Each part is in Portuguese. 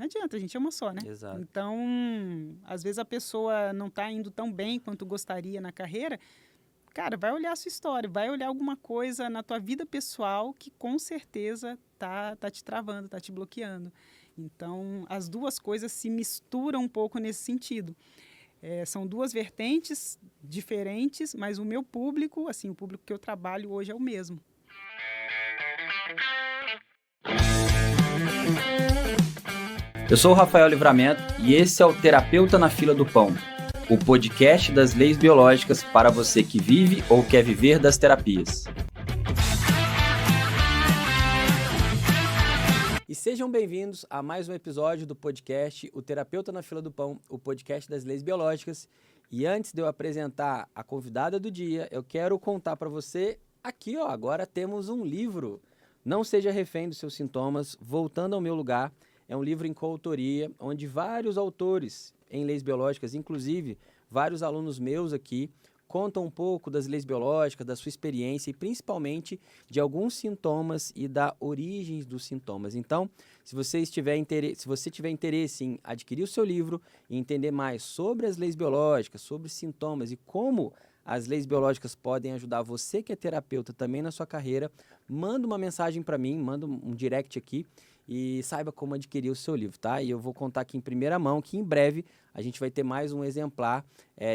adianta, a gente é uma só, né? Exato. Então, às vezes a pessoa não está indo tão bem quanto gostaria na carreira, cara, vai olhar a sua história, vai olhar alguma coisa na tua vida pessoal que com certeza tá te travando, tá te bloqueando. Então, as duas coisas se misturam um pouco nesse sentido. São duas vertentes diferentes, mas o meu público, assim, o público que eu trabalho hoje é o mesmo. Eu sou o Rafael Livramento e esse é o Terapeuta na Fila do Pão, o podcast das leis biológicas para você que vive ou quer viver das terapias. E sejam bem-vindos a mais um episódio do podcast O Terapeuta na Fila do Pão, o podcast das leis biológicas. E antes de eu apresentar a convidada do dia, eu quero contar para você, aqui ó, agora temos um livro, Não Seja Refém dos Seus Sintomas, Voltando ao Meu Lugar. É um livro em coautoria, onde vários autores em leis biológicas, inclusive vários alunos meus aqui, contam um pouco das leis biológicas, da sua experiência e principalmente de alguns sintomas e da origem dos sintomas. Então, se você tiver interesse em adquirir o seu livro e entender mais sobre as leis biológicas, sobre sintomas e como as leis biológicas podem ajudar você que é terapeuta também na sua carreira, manda uma mensagem para mim, manda um direct aqui e saiba como adquirir o seu livro, tá? E eu vou contar aqui em primeira mão que em breve a gente vai ter mais um exemplar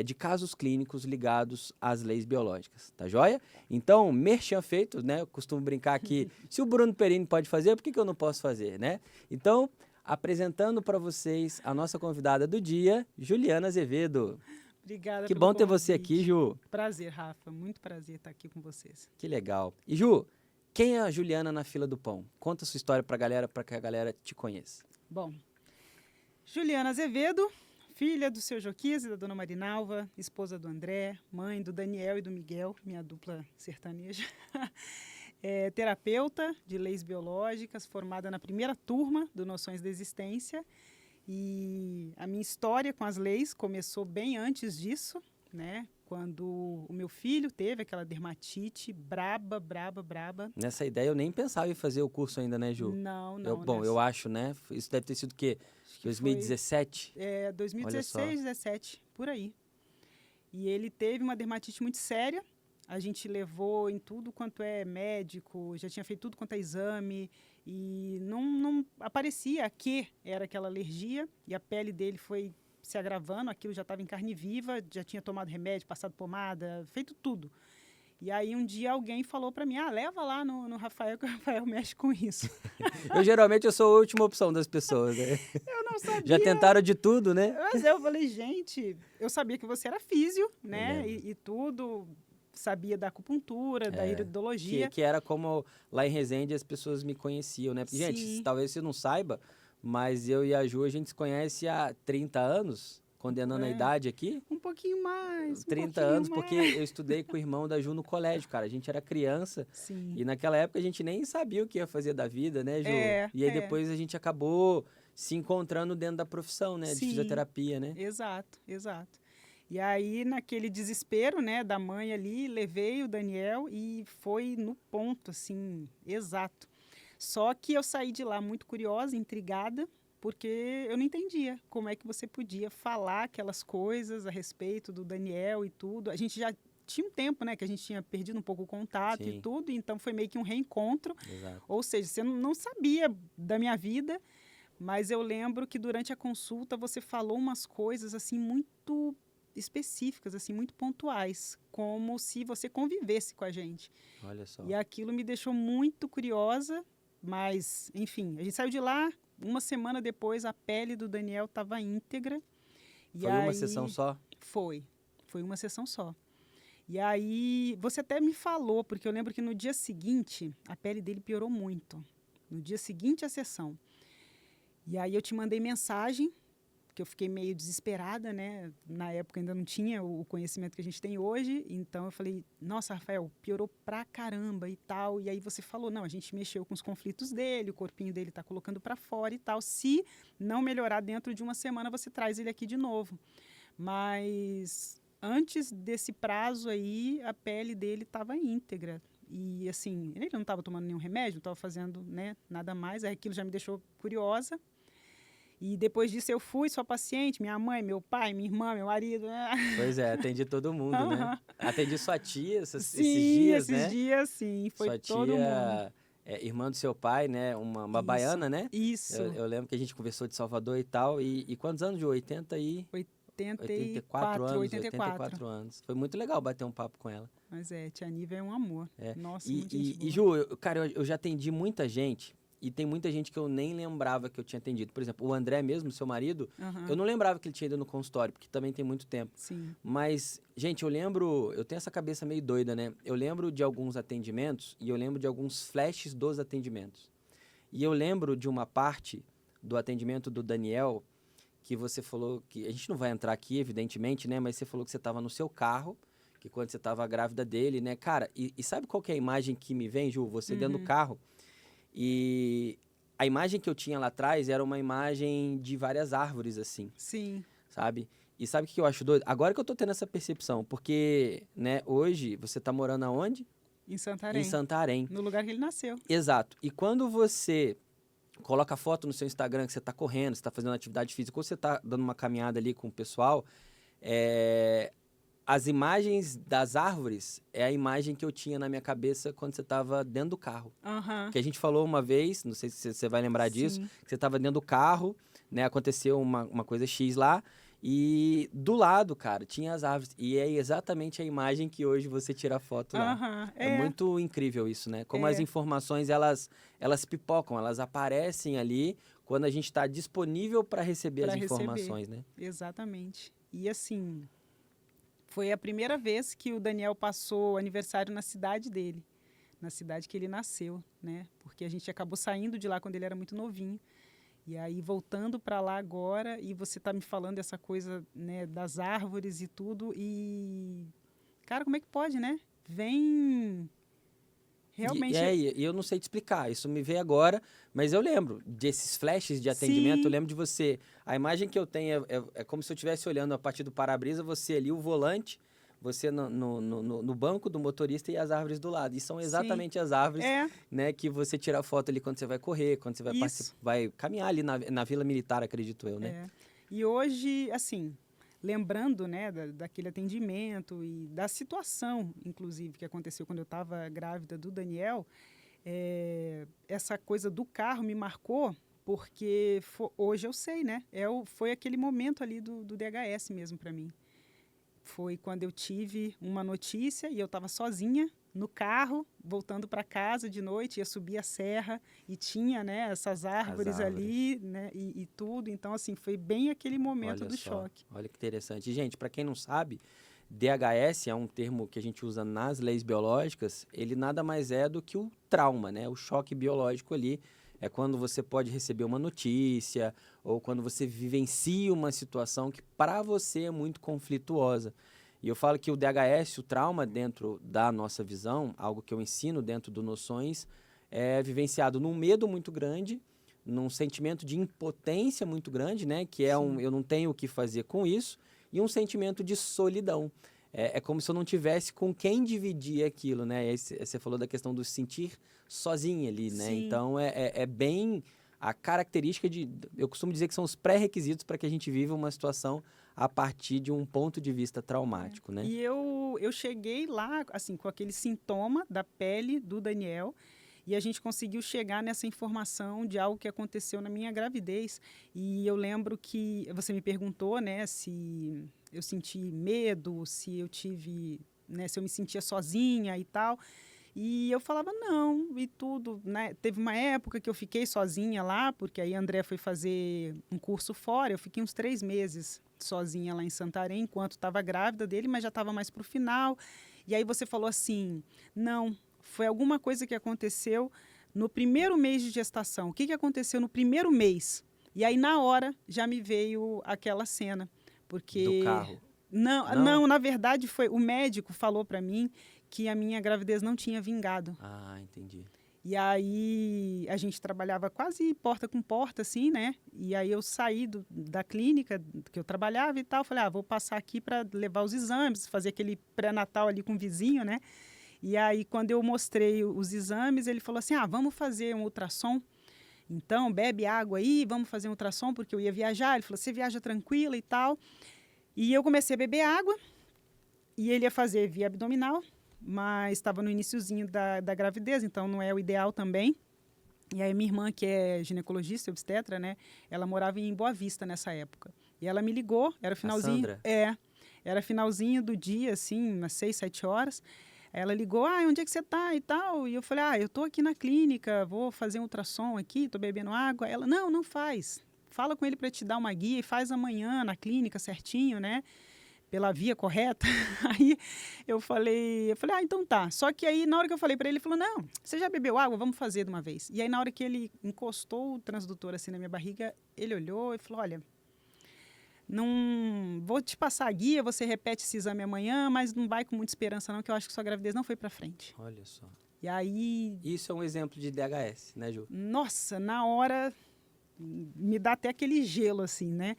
de casos clínicos ligados às leis biológicas, tá joia? Então, merchan feito, né? Eu costumo brincar que se o Bruno Perini pode fazer, por que eu não posso fazer, né? Então, apresentando para vocês a nossa convidada do dia, Juliana Azevedo. Obrigada Que pelo bom ter convite. você aqui, Ju. Prazer, Rafa. Muito prazer estar aqui com vocês. Que legal. E Ju, quem é a Juliana na fila do pão? Conta a sua história pra galera, para que a galera te conheça. Bom, Juliana Azevedo, filha do seu Joquias e da dona Marinalva, esposa do André, mãe do Daniel e do Miguel, minha dupla sertaneja. Terapeuta de leis biológicas, formada na primeira turma do Noções da Existência. E a minha história com as leis começou bem antes disso, né? Quando o meu filho teve aquela dermatite braba. Nessa ideia eu nem pensava em fazer o curso ainda, né, Ju? Não. Eu acho, né? Isso deve ter sido o quê? 2017? 2016, 17, por aí. E ele teve uma dermatite muito séria. A gente levou em tudo quanto é médico, já tinha feito tudo quanto é exame e não aparecia que era aquela alergia e a pele dele foi se agravando, aquilo já estava em carne viva, já tinha tomado remédio, passado pomada, feito tudo. E aí um dia alguém falou para mim, leva lá no Rafael, que o Rafael mexe com isso. Eu sou a última opção das pessoas, né? Eu não sabia. Já tentaram de tudo, né? Mas eu falei, gente, eu sabia que você era físio, né? E tudo, sabia da acupuntura, da iridologia. Que era como lá em Resende as pessoas me conheciam, né? Porque, gente, talvez você não saiba, mas eu e a Ju, a gente se conhece há 30 anos, condenando a idade aqui. Um pouquinho mais. 30 anos, porque eu estudei com o irmão da Ju no colégio, cara. A gente era criança. Sim. E naquela época a gente nem sabia o que ia fazer da vida, né, Ju? E aí depois a gente acabou se encontrando dentro da profissão, né? Sim. De fisioterapia, né? Exato. E aí, naquele desespero, né, da mãe ali, levei o Daniel e foi no ponto, assim, exato. Só que eu saí de lá muito curiosa, intrigada, porque eu não entendia como é que você podia falar aquelas coisas a respeito do Daniel e tudo. A gente já tinha um tempo, né, que a gente tinha perdido um pouco o contato e tudo, então foi meio que um reencontro. Exato. Ou seja, você não sabia da minha vida, mas eu lembro que durante a consulta você falou umas coisas assim muito específicas, assim, muito pontuais, como se você convivesse com a gente. Olha só. E aquilo me deixou muito curiosa, mas, enfim, a gente saiu de lá, uma semana depois a pele do Daniel estava íntegra. Foi uma sessão só? Foi uma sessão só. E aí, você até me falou, porque eu lembro que no dia seguinte, a pele dele piorou muito. No dia seguinte à sessão. E aí eu te mandei mensagem, porque eu fiquei meio desesperada, né? Na época ainda não tinha o conhecimento que a gente tem hoje, então eu falei, nossa, Rafael, piorou pra caramba e tal. E aí você falou, não, a gente mexeu com os conflitos dele, o corpinho dele tá colocando pra fora e tal. Se não melhorar dentro de uma semana, você traz ele aqui de novo. Mas antes desse prazo aí, a pele dele estava íntegra. E assim, ele não estava tomando nenhum remédio, não estava fazendo, né, nada mais. Aí aquilo já me deixou curiosa. E depois disso eu fui sua paciente, minha mãe, meu pai, minha irmã, meu marido. Pois é, atendi todo mundo, né? Aham. Atendi sua tia esses Sim, dias, esses né? dias, sim, foi Sua todo mundo. tia, irmã do seu pai, né? Uma Isso, baiana, né? isso. Eu lembro que a gente conversou de Salvador e tal. E quantos anos? De 84 84, anos, 84. 84 anos. Foi muito legal bater um papo com ela. Mas tia Nívia é um amor. É. Nossa, muito gente boa. Ju, cara, eu já atendi muita gente. E tem muita gente que eu nem lembrava que eu tinha atendido. Por exemplo, o André mesmo, seu marido, Aham, eu não lembrava que ele tinha ido no consultório, porque também tem muito tempo. sim. Mas, gente, eu tenho essa cabeça meio doida, né? Eu lembro de alguns atendimentos e eu lembro de alguns flashes dos atendimentos. E eu lembro de uma parte do atendimento do Daniel, que você falou que... A gente não vai entrar aqui, evidentemente, né? Mas você falou que você estava no seu carro, que quando você estava grávida dele, né? Cara, e sabe qual que é a imagem que me vem, Ju? Você dentro do carro. E a imagem que eu tinha lá atrás era uma imagem de várias árvores, assim, Sim, sabe? E sabe o que eu acho doido? Agora que eu tô tendo essa percepção, porque, né, hoje você tá morando aonde? em Santarém. Em Santarém. No lugar que ele nasceu. Exato. E quando você coloca foto no seu Instagram que você tá correndo, você tá fazendo atividade física, ou você tá dando uma caminhada ali com o pessoal, as imagens das árvores é a imagem que eu tinha na minha cabeça quando você estava dentro do carro. Aham. Que a gente falou uma vez, não sei se você vai lembrar disso, Sim. que você estava dentro do carro, né? Aconteceu uma coisa X lá, e do lado, cara, tinha as árvores. E é exatamente a imagem que hoje você tira a foto lá. Aham. É muito incrível isso, né? Como as informações, elas pipocam, elas aparecem ali quando a gente está disponível para receber Pra as receber. informações, né? Exatamente. E assim, foi a primeira vez que o Daniel passou aniversário na cidade dele, na cidade que ele nasceu, né? Porque a gente acabou saindo de lá quando ele era muito novinho. E aí voltando para lá agora, e você tá me falando essa coisa, né, das árvores e tudo, e cara, como é que pode, né? Vem realmente. E eu não sei te explicar, isso me veio agora, mas eu lembro desses flashes de atendimento, Sim. eu lembro de você. A imagem que eu tenho é como se eu estivesse olhando a partir do para-brisa, você ali, o volante, você no banco do motorista e as árvores do lado. E são exatamente as árvores, né, que você tira a foto ali quando você vai correr, quando você vai caminhar ali na Vila Militar, acredito eu, né? E hoje, assim, lembrando, né, daquele atendimento e da situação, inclusive, que aconteceu quando eu estava grávida do Daniel, essa coisa do carro me marcou, porque hoje eu sei, né? Foi aquele momento ali do DHS mesmo para mim. Foi quando eu tive uma notícia e eu estava sozinha no carro, voltando para casa de noite, ia subir a serra e tinha, né, essas árvores ali, né, e tudo. Então, assim, foi bem aquele momento do choque. Olha que interessante. Gente, para quem não sabe, DHS é um termo que a gente usa nas leis biológicas, ele nada mais é do que o trauma, né? O choque biológico ali. É quando você pode receber uma notícia ou quando você vivencia uma situação que para você é muito conflituosa. E eu falo que o DHS, o trauma dentro da nossa visão, algo que eu ensino dentro do Noções, é vivenciado num medo muito grande, num sentimento de impotência muito grande, né? Que é eu não tenho o que fazer com isso, e um sentimento de solidão. É como se eu não tivesse com quem dividir aquilo, né? Você falou da questão do sentir sozinho ali, né? Sim. Então, é bem a característica eu costumo dizer que são os pré-requisitos para que a gente viva uma situação a partir de um ponto de vista traumático, né? E eu cheguei lá, assim, com aquele sintoma da pele do Daniel, e a gente conseguiu chegar nessa informação de algo que aconteceu na minha gravidez. E eu lembro que você me perguntou, né, se eu senti medo, se eu tive, né, se eu me sentia sozinha e tal. E eu falava não, e tudo, né? Teve uma época que eu fiquei sozinha lá, porque aí a André foi fazer um curso fora, eu fiquei uns 3 meses sozinha lá em Santarém, enquanto estava grávida dele, mas já estava mais para o final. E aí você falou assim, não, foi alguma coisa que aconteceu no primeiro mês de gestação. O que aconteceu no primeiro mês? E aí, na hora, já me veio aquela cena. Porque... Do carro? Não, na verdade, o médico falou para mim que a minha gravidez não tinha vingado. Ah, entendi. E aí a gente trabalhava quase porta com porta, assim, né? E aí eu saí da clínica que eu trabalhava e tal, falei, vou passar aqui para levar os exames, fazer aquele pré-natal ali com o vizinho, né? E aí quando eu mostrei os exames, ele falou assim, vamos fazer um ultrassom. Então, bebe água aí, vamos fazer um ultrassom, porque eu ia viajar. Ele falou, você viaja tranquila e tal. E eu comecei a beber água, e ele ia fazer via abdominal, mas estava no iniciozinho da gravidez, então não é o ideal também. E aí minha irmã, que é ginecologista e obstetra, né, ela morava em Boa Vista nessa época. E ela me ligou, era finalzinho... Sandra? Era finalzinho do dia, assim, umas 6, 7 horas. Ela ligou, onde é que você tá e tal? E eu falei, eu tô aqui na clínica, vou fazer um ultrassom aqui, tô bebendo água. Ela, não faz. Fala com ele para te dar uma guia e faz amanhã na clínica certinho, né? Pela via correta. Aí eu falei, então tá. Só que aí, na hora que eu falei para ele, ele falou, não, você já bebeu água? Vamos fazer de uma vez. E aí, na hora que ele encostou o transdutor assim na minha barriga, ele olhou e falou, olha, não vou te passar a guia, você repete esse exame amanhã, mas não vai com muita esperança não, que eu acho que sua gravidez não foi para frente. Olha só. E aí... Isso é um exemplo de DHS, né, Ju? Nossa, na hora me dá até aquele gelo, assim, né?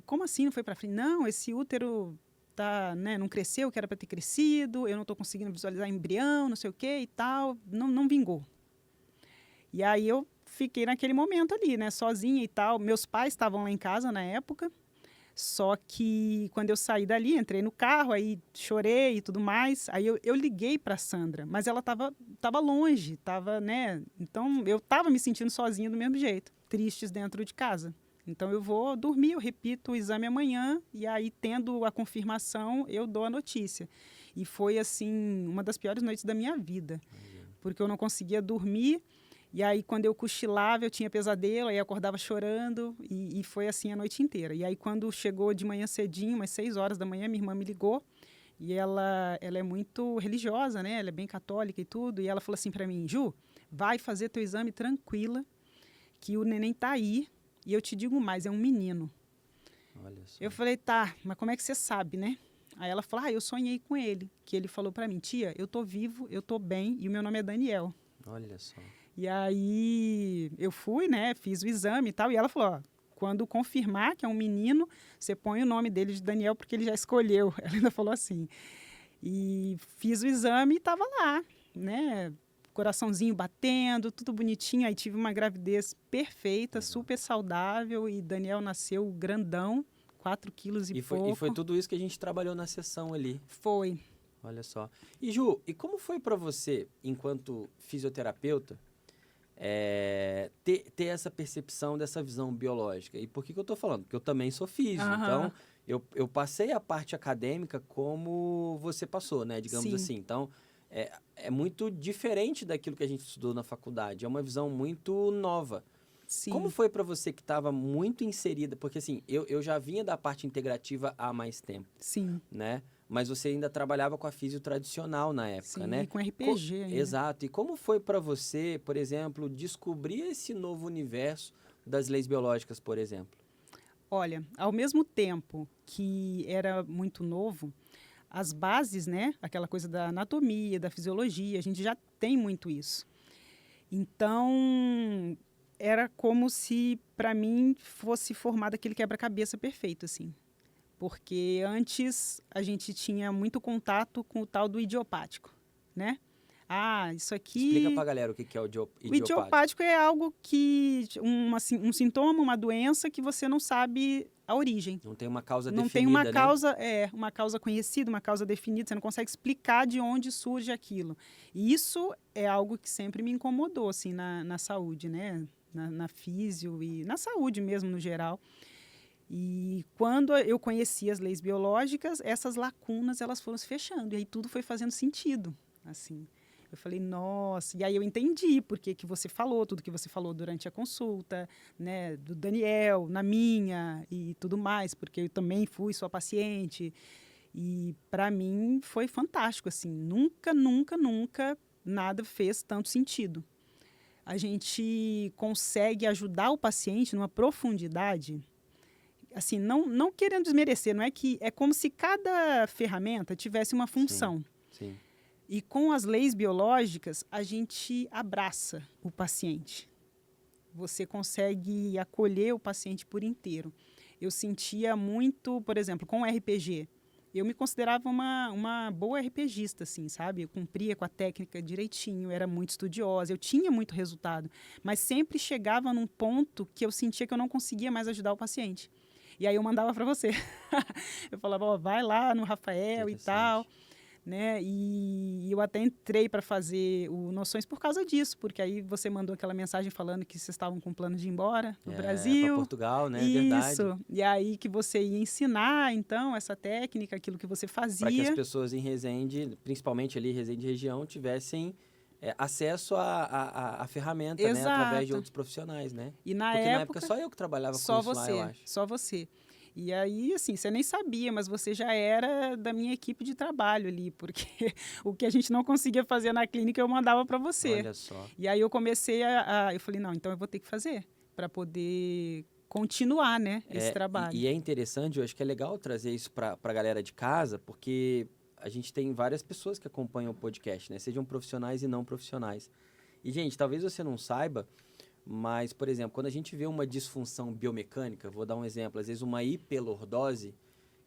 Como assim não foi para frente? Não, esse útero tá, né, não cresceu, que era para ter crescido, eu não estou conseguindo visualizar embrião, não sei o que e tal, não vingou. E aí eu fiquei naquele momento ali, né, sozinha e tal. Meus pais estavam lá em casa na época, só que quando eu saí dali, entrei no carro, aí chorei e tudo mais. Aí eu liguei para Sandra, mas ela tava longe, né? Então eu tava me sentindo sozinha do mesmo jeito, tristes dentro de casa. Então eu vou dormir, eu repito o exame amanhã e aí tendo a confirmação, eu dou a notícia. E foi assim uma das piores noites da minha vida, porque eu não conseguia dormir. E aí, quando eu cochilava, eu tinha pesadelo, aí eu acordava chorando, e foi assim a noite inteira. E aí, quando chegou de manhã cedinho, umas 6 horas da manhã, minha irmã me ligou, e ela é muito religiosa, né? Ela é bem católica e tudo, e ela falou assim para mim, Ju, vai fazer teu exame tranquila, que o neném tá aí, e eu te digo mais, é um menino. Olha só. Eu falei, tá, mas como é que você sabe, né? Aí ela falou, eu sonhei com ele, que ele falou para mim, tia, eu tô vivo, eu tô bem, e o meu nome é Daniel. Olha só. E aí eu fui, né, fiz o exame e tal, e ela falou, quando confirmar que é um menino, você põe o nome dele de Daniel, porque ele já escolheu. Ela ainda falou assim. E fiz o exame e estava lá, né, coraçãozinho batendo, tudo bonitinho. Aí tive uma gravidez perfeita, super saudável, e Daniel nasceu grandão, 4 quilos e pouco. E foi tudo isso que a gente trabalhou na sessão ali. Foi. Olha só. E Ju, e como foi para você, enquanto fisioterapeuta, ter essa percepção dessa visão biológica? E por que eu estou falando? Porque eu também sou físico, então eu passei a parte acadêmica como você passou, né? Digamos Sim. assim. Então, é muito diferente daquilo que a gente estudou na faculdade. É uma visão muito nova. Sim. Como foi para você que estava muito inserida? Porque assim, eu já vinha da parte integrativa há mais tempo. Sim. Né? Mas você ainda trabalhava com a físio tradicional na época, Sim, né? e com RPG ainda. Exato. E como foi para você, por exemplo, descobrir esse novo universo das leis biológicas, por exemplo? Olha, ao mesmo tempo que era muito novo, as bases, né? Aquela coisa da anatomia, da fisiologia, a gente já tem muito isso. Então, era como se, para mim, fosse formado aquele quebra-cabeça perfeito, assim. Porque antes a gente tinha muito contato com o tal do idiopático, né? Isso aqui... Explica pra galera o que é o idiopático. O idiopático é algo que... um sintoma, uma doença que você não sabe a origem. Não tem uma causa não definida, tem uma né? causa, uma causa conhecida, uma causa definida, você não consegue explicar de onde surge aquilo. E isso é algo que sempre me incomodou, assim, na saúde, né? Na físio e na saúde mesmo, no geral. E quando eu conheci as leis biológicas, essas lacunas elas foram se fechando e aí tudo foi fazendo sentido, assim. Eu falei, nossa, e aí eu entendi por que você falou, tudo que você falou durante a consulta, né, do Daniel, na minha e tudo mais, porque eu também fui sua paciente. E para mim foi fantástico, assim, nunca nada fez tanto sentido. A gente consegue ajudar o paciente numa profundidade, assim, não querendo desmerecer, não é que é como se cada ferramenta tivesse uma função. Sim, sim. E com as leis biológicas, a gente abraça o paciente. Você consegue acolher o paciente por inteiro. Eu sentia muito, por exemplo, com o RPG, eu me considerava uma boa RPGista, assim, sabe? Eu cumpria com a técnica direitinho, era muito estudiosa, eu tinha muito resultado, mas sempre chegava num ponto que eu sentia que eu não conseguia mais ajudar o paciente. E aí eu mandava para você. Eu falava, ó, vai lá no Rafael e tal, né? E eu até entrei para fazer o Noções por causa disso, porque aí você mandou aquela mensagem falando que vocês estavam com plano de ir embora do Para Brasil. Portugal, né? Isso. Verdade. E aí que você ia ensinar, então, essa técnica, aquilo que você fazia. Para que as pessoas em Resende, principalmente ali Resende região, tivessem acesso à ferramenta, né? Através de outros profissionais, né? E na Porque época, na época só eu que trabalhava com só isso lá, eu acho. só você. E aí, assim, você nem sabia, mas você já era da minha equipe de trabalho ali, porque o que a gente não conseguia fazer na clínica eu mandava para você. Olha só. E aí eu comecei eu falei, não, então eu vou ter que fazer para poder continuar, né, esse trabalho. E é interessante, eu acho que é legal trazer isso para a galera de casa, porque a gente tem várias pessoas que acompanham o podcast, né? Sejam profissionais e não profissionais. E, gente, talvez você não saiba, mas, por exemplo, quando a gente vê uma disfunção biomecânica, vou dar um exemplo, às vezes uma hiperlordose,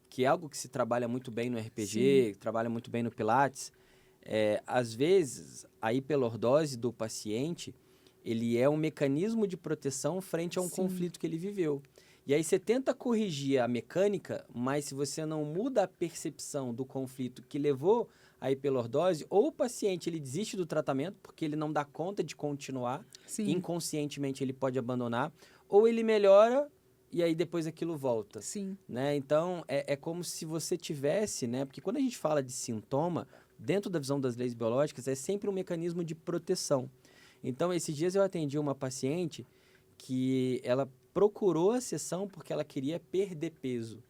que é algo que se trabalha muito bem no RPG, que trabalha muito bem no Pilates, às vezes a hiperlordose do paciente, ele é um mecanismo de proteção frente a um conflito que ele viveu. E aí você tenta corrigir a mecânica, mas se você não muda a percepção do conflito que levou à hiperlordose, ou o paciente ele desiste do tratamento porque ele não dá conta de continuar, inconscientemente ele pode abandonar, ou ele melhora e aí depois aquilo volta. Né? Então, é como se você tivesse, né? Porque quando a gente fala de sintoma, dentro da visão das leis biológicas, é sempre um mecanismo de proteção. Então, esses dias eu atendi uma paciente que ela procurou a sessão porque ela queria perder peso.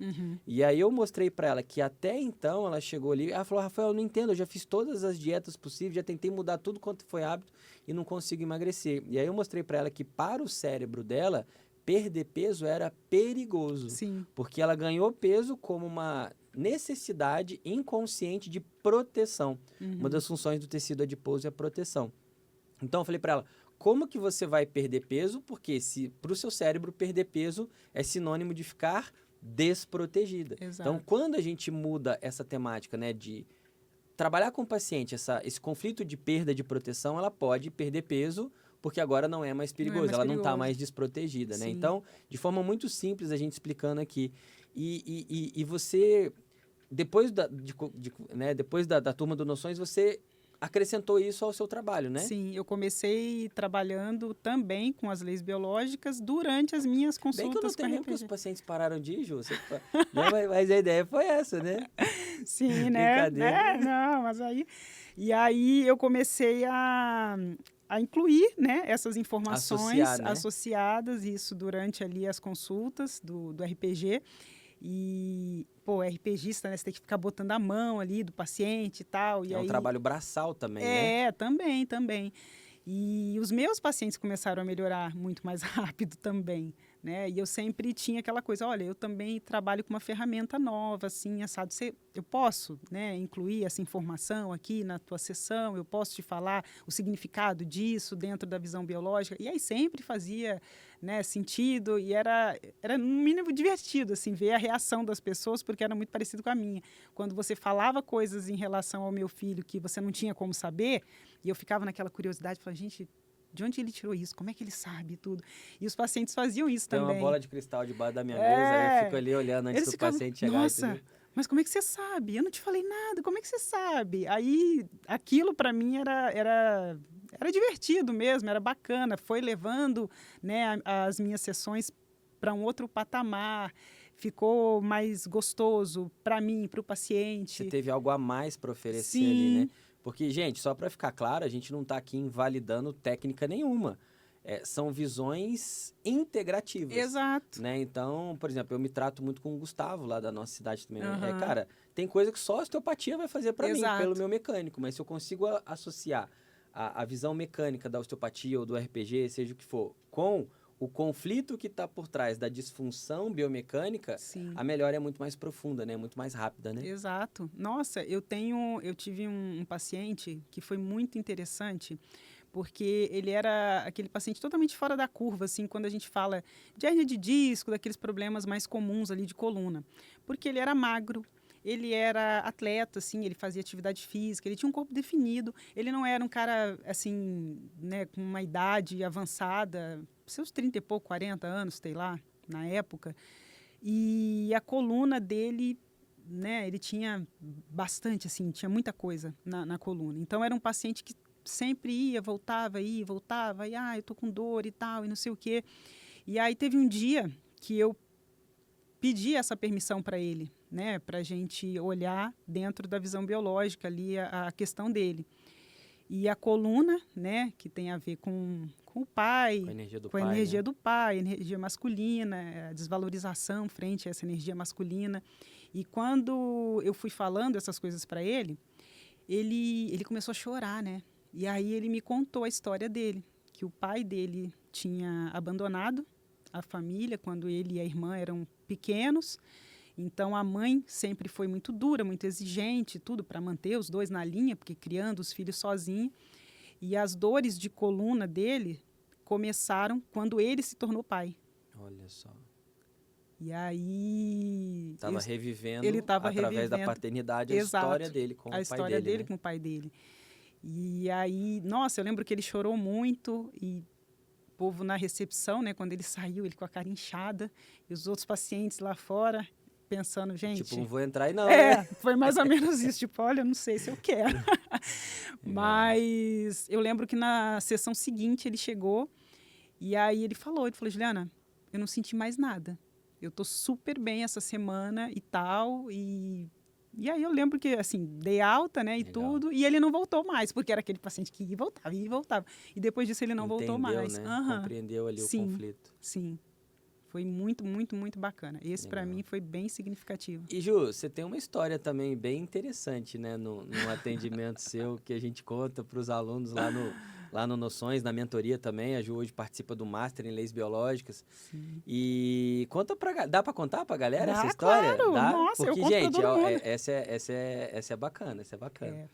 E aí eu mostrei para ela que até então ela chegou ali, ela falou, Rafael, eu não entendo, eu já fiz todas as dietas possíveis, já tentei mudar tudo quanto foi hábito e não consigo emagrecer. E aí eu mostrei para ela que para o cérebro dela, perder peso era perigoso. Porque ela ganhou peso como uma necessidade inconsciente de proteção. Uma das funções do tecido adiposo é a proteção. Então eu falei para ela, como que você vai perder peso? Porque se para o seu cérebro perder peso é sinônimo de ficar desprotegida. Então, quando a gente muda essa temática, né, de trabalhar com o paciente, esse conflito de perda de proteção, ela pode perder peso porque agora não é mais perigoso, ela não está mais desprotegida, né? Então, de forma muito simples, a gente explicando aqui. E você, depois depois da turma do Noções, você acrescentou isso ao seu trabalho, né? Sim, eu comecei trabalhando também com as leis biológicas durante as minhas consultas. Bem que eu não tenho nem que os pacientes pararam de ir, Ju. Mas a ideia foi essa, né? Sim, né? Não, mas aí... E aí eu comecei a incluir, né, essas informações associadas, isso durante ali as consultas do RPG. E, pô, RPGista, né? Você tem que ficar botando a mão ali do paciente e tal. E é um trabalho braçal também, né? Também. E os meus pacientes começaram a melhorar muito mais rápido também, né? E eu sempre tinha aquela coisa, olha, eu também trabalho com uma ferramenta nova, assim, assado. Eu posso, né, incluir essa informação aqui na tua sessão, eu posso te falar o significado disso dentro da visão biológica. E aí sempre fazia, né, sentido e era no mínimo divertido, assim, ver a reação das pessoas, porque era muito parecido com a minha. Quando você falava coisas em relação ao meu filho que você não tinha como saber, e eu ficava naquela curiosidade, falava, gente, de onde ele tirou isso? Como é que ele sabe tudo? E os pacientes faziam isso também. Tem uma bola de cristal debaixo da minha mesa, aí eu fico ali olhando antes do paciente chegar. Nossa, mas como é que você sabe? Eu não te falei nada, como é que você sabe? Aí, aquilo para mim era divertido mesmo, era bacana. Foi levando, né, as minhas sessões para um outro patamar. Ficou mais gostoso para mim, para o paciente. Você teve algo a mais para oferecer ali, né? Porque, gente, só para ficar claro, a gente não está aqui invalidando técnica nenhuma. São visões integrativas. Exato. Né? Então, por exemplo, eu me trato muito com o Gustavo, lá da nossa cidade também. Cara, tem coisa que só a osteopatia vai fazer para mim, pelo meu mecânico. Mas se eu consigo associar a visão mecânica da osteopatia ou do RPG, seja o que for, com o conflito que está por trás da disfunção biomecânica, a melhora é muito mais profunda, né? Muito mais rápida, né? Exato. Nossa, eu tive um paciente que foi muito interessante, porque ele era aquele paciente totalmente fora da curva, assim, quando a gente fala de hérnia de disco, daqueles problemas mais comuns ali de coluna. Porque ele era magro, ele era atleta, assim, ele fazia atividade física, ele tinha um corpo definido, ele não era um cara, assim, né, com uma idade avançada, seus 30 e pouco, 40 anos, sei lá, na época. E a coluna dele, né, ele tinha bastante, assim, tinha muita coisa na coluna. Então, era um paciente que sempre ia, voltava, e eu tô com dor e tal, e não sei o quê. E aí teve um dia que eu pedi essa permissão para ele, né, para a gente olhar dentro da visão biológica ali a questão dele. E a coluna, né, que tem a ver com o pai, Com a energia do com a pai, energia né? do pai, energia masculina, a desvalorização frente a essa energia masculina. E quando eu fui falando essas coisas para ele, ele começou a chorar, né? E aí ele me contou a história dele, que o pai dele tinha abandonado a família quando ele e a irmã eram pequenos. Então a mãe sempre foi muito dura, muito exigente, tudo para manter os dois na linha, porque criando os filhos sozinho. E as dores de coluna dele começaram quando ele se tornou pai. Olha só. E aí Estava revivendo, ele estava através da revivendo, paternidade, a exato, história dele com a o pai história dele, dele né? com o pai dele. E aí, nossa, eu lembro que ele chorou muito e o povo na recepção, né, quando ele saiu, ele com a cara inchada, e os outros pacientes lá fora pensando, gente, Tipo, não vou entrar aí não, né? foi mais ou menos isso, tipo, olha, eu não sei se eu quero. Mas eu lembro que na sessão seguinte ele chegou e aí ele falou, Juliana, eu não senti mais nada. Eu tô super bem essa semana e tal, e aí eu lembro que, assim, dei alta, né, e Legal. tudo, e ele não voltou mais, porque era aquele paciente que ia e voltava. E depois disso ele não voltou Entendeu, mais. né? Aham. Compreendeu ali Sim. o conflito. Sim. Foi muito, muito, muito bacana. Esse, para Legal. mim, foi bem significativo. E Ju, você tem uma história também bem interessante, né, no atendimento seu, que a gente conta para os alunos lá no Noções, na mentoria também. A Ju hoje participa do Master em Leis Biológicas. Sim. E dá para contar para a galera Dá, essa história? claro. Dá? Nossa, eu Porque, conto pra gente, todo mundo. essa é bacana, essa é bacana. É.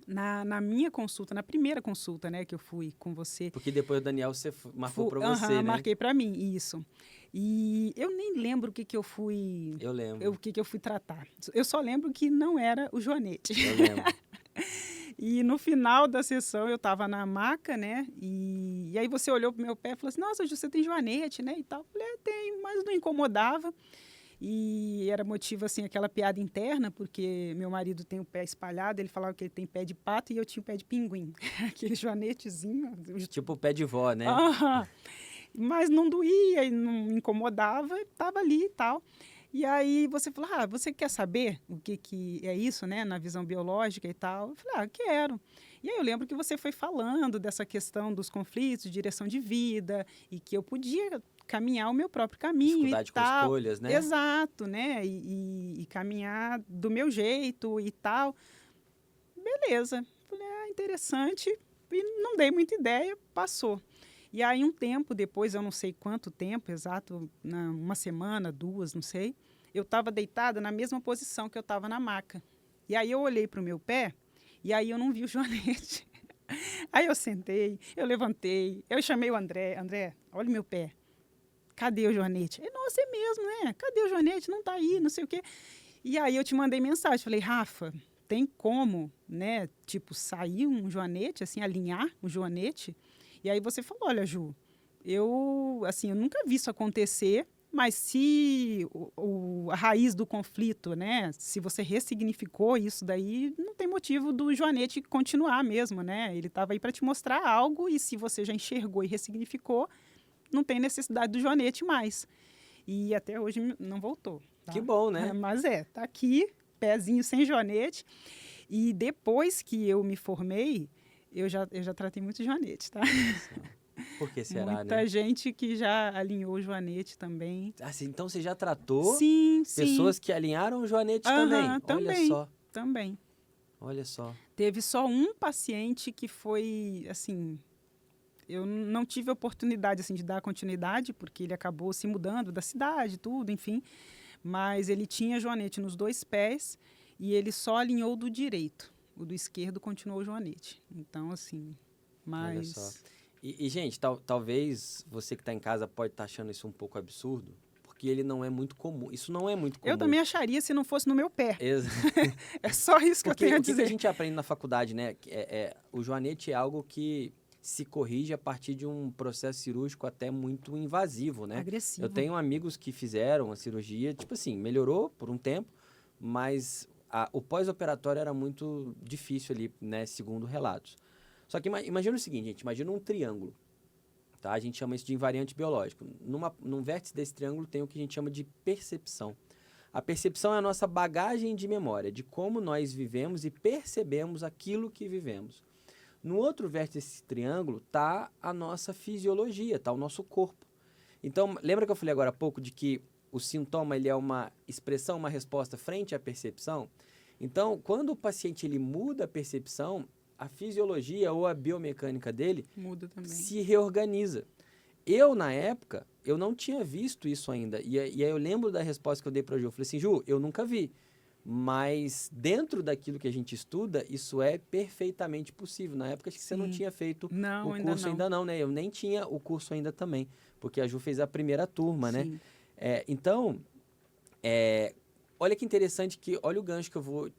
Na minha consulta, na primeira consulta, né, que eu fui com você, Porque depois o Daniel você marcou para você, né? marquei para mim, isso. E eu nem lembro o que eu fui... Eu lembro. O que eu fui tratar. Eu só lembro que não era o joanete. Eu lembro. E no final da sessão eu estava na maca, né? E aí você olhou pro meu pé e falou assim, nossa, Ju, você tem joanete, né? E tal. Eu falei, tenho, mas não incomodava. E era motivo, assim, aquela piada interna, porque meu marido tem o pé espalhado, ele falava que ele tem pé de pato e eu tinha o pé de pinguim. Aquele joanetezinho. Tipo o pé de vó, né? Mas não doía e não me incomodava, estava ali e tal. E aí você falou, você quer saber o que é isso, né, na visão biológica e tal? Eu falei, quero. E aí eu lembro que você foi falando dessa questão dos conflitos, direção de vida, e que eu podia caminhar o meu próprio caminho Dificuldade e tal. com escolhas, né? Exato, né? E caminhar do meu jeito e tal. Beleza. Falei, interessante. E não dei muita ideia, passou. E aí, um tempo depois, eu não sei quanto tempo exato, uma semana, 2, não sei, eu estava deitada na mesma posição que eu estava na maca. E aí eu olhei para o meu pé e aí eu não vi o joanete. Aí eu sentei, eu levantei, eu chamei o André. André, olha o meu pé. Cadê o joanete? Ele, nossa, é mesmo, né? Cadê o joanete? Não está aí, não sei o quê. E aí eu te mandei mensagem, falei, Rafa, tem como, né, tipo, sair um joanete, assim, alinhar o joanete? E aí você falou, olha, Ju, eu nunca vi isso acontecer, mas se a raiz do conflito, né, se você ressignificou isso daí, não tem motivo do joanete continuar mesmo, né? Ele estava aí para te mostrar algo e se você já enxergou e ressignificou, não tem necessidade do joanete mais. E até hoje não voltou. Tá? Que bom, né? Mas tá aqui, pezinho sem joanete. E depois que eu me formei, eu já tratei muito joanete, tá? Por que será, Muita né? gente que já alinhou o joanete também. Assim, então você já tratou Sim. pessoas que alinharam o joanete também? Também. Olha só. Também. Olha só. Teve só um paciente que foi, assim... Eu não tive a oportunidade, assim, de dar continuidade, porque ele acabou se mudando da cidade, tudo, enfim. Mas ele tinha joanete nos 2 pés e ele só alinhou do direito. O do esquerdo continuou o joanete. Então, assim, mas... Olha só. E gente, talvez você que está em casa pode estar achando isso um pouco absurdo, porque ele não é muito comum. Isso não é muito comum. Eu também acharia se não fosse no meu pé. Exa- É só isso que eu Porque tenho a o que a dizer. gente aprende na faculdade, né? O joanete é algo que se corrige a partir de um processo cirúrgico até muito invasivo, né? Agressivo. Eu tenho amigos que fizeram a cirurgia, tipo assim, melhorou por um tempo, mas o pós-operatório era muito difícil ali, né? Segundo relatos. Só que imagina o seguinte, gente, imagina um triângulo, tá? A gente chama isso de invariante biológico. Num vértice desse triângulo tem o que a gente chama de percepção. A percepção é a nossa bagagem de memória, de como nós vivemos e percebemos aquilo que vivemos. No outro vértice desse triângulo está a nossa fisiologia, está o nosso corpo. Então, lembra que eu falei agora há pouco de que o sintoma ele é uma expressão, uma resposta frente à percepção? Então, quando o paciente ele muda a percepção, a fisiologia ou a biomecânica dele Muda também. se reorganiza. Eu, na época, eu não tinha visto isso ainda. E aí eu lembro da resposta que eu dei para a Ju. Eu falei assim, Ju, eu nunca vi. Mas dentro daquilo que a gente estuda, isso é perfeitamente possível. Na época, acho que você não tinha feito Não, o curso ainda não, né? Eu nem tinha o curso ainda também, porque a Ju fez a primeira turma, né? Sim. Então, olha que interessante que, olha o gancho que eu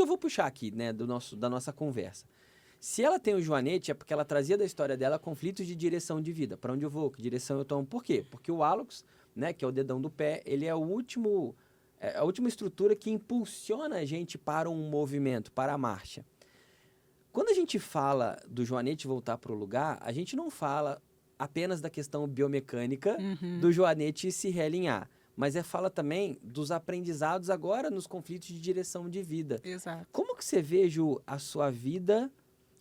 vou puxar aqui, né, da nossa conversa. Se ela tem o joanete, é porque ela trazia da história dela conflitos de direção de vida. Para onde eu vou? Que direção eu tomo? Por quê? Porque o hálux, né, que é o dedão do pé, ele é a última estrutura que impulsiona a gente para um movimento, para a marcha. Quando a gente fala do joanete voltar para o lugar, a gente não fala apenas da questão biomecânica do joanete se realinhar, mas fala também dos aprendizados agora nos conflitos de direção de vida. Exato. Como que você vê, Ju, a sua vida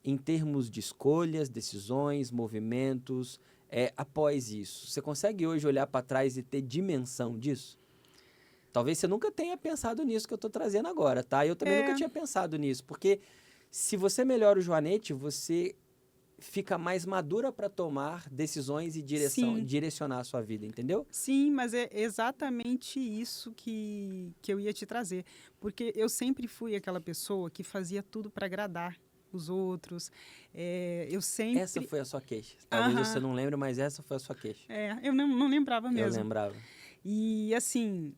em termos de escolhas, decisões, movimentos, após isso? Você consegue hoje olhar para trás e ter dimensão disso? Talvez você nunca tenha pensado nisso que eu estou trazendo agora, tá? Eu também nunca tinha pensado nisso, porque se você melhora o joanete, você fica mais madura para tomar decisões e direcionar a sua vida, entendeu? Sim, mas é exatamente isso que eu ia te trazer. Porque eu sempre fui aquela pessoa que fazia tudo para agradar os outros. Eu sempre... Essa foi a sua queixa. Talvez você não lembre, mas essa foi a sua queixa. Eu não lembrava mesmo. Eu lembrava. E, assim,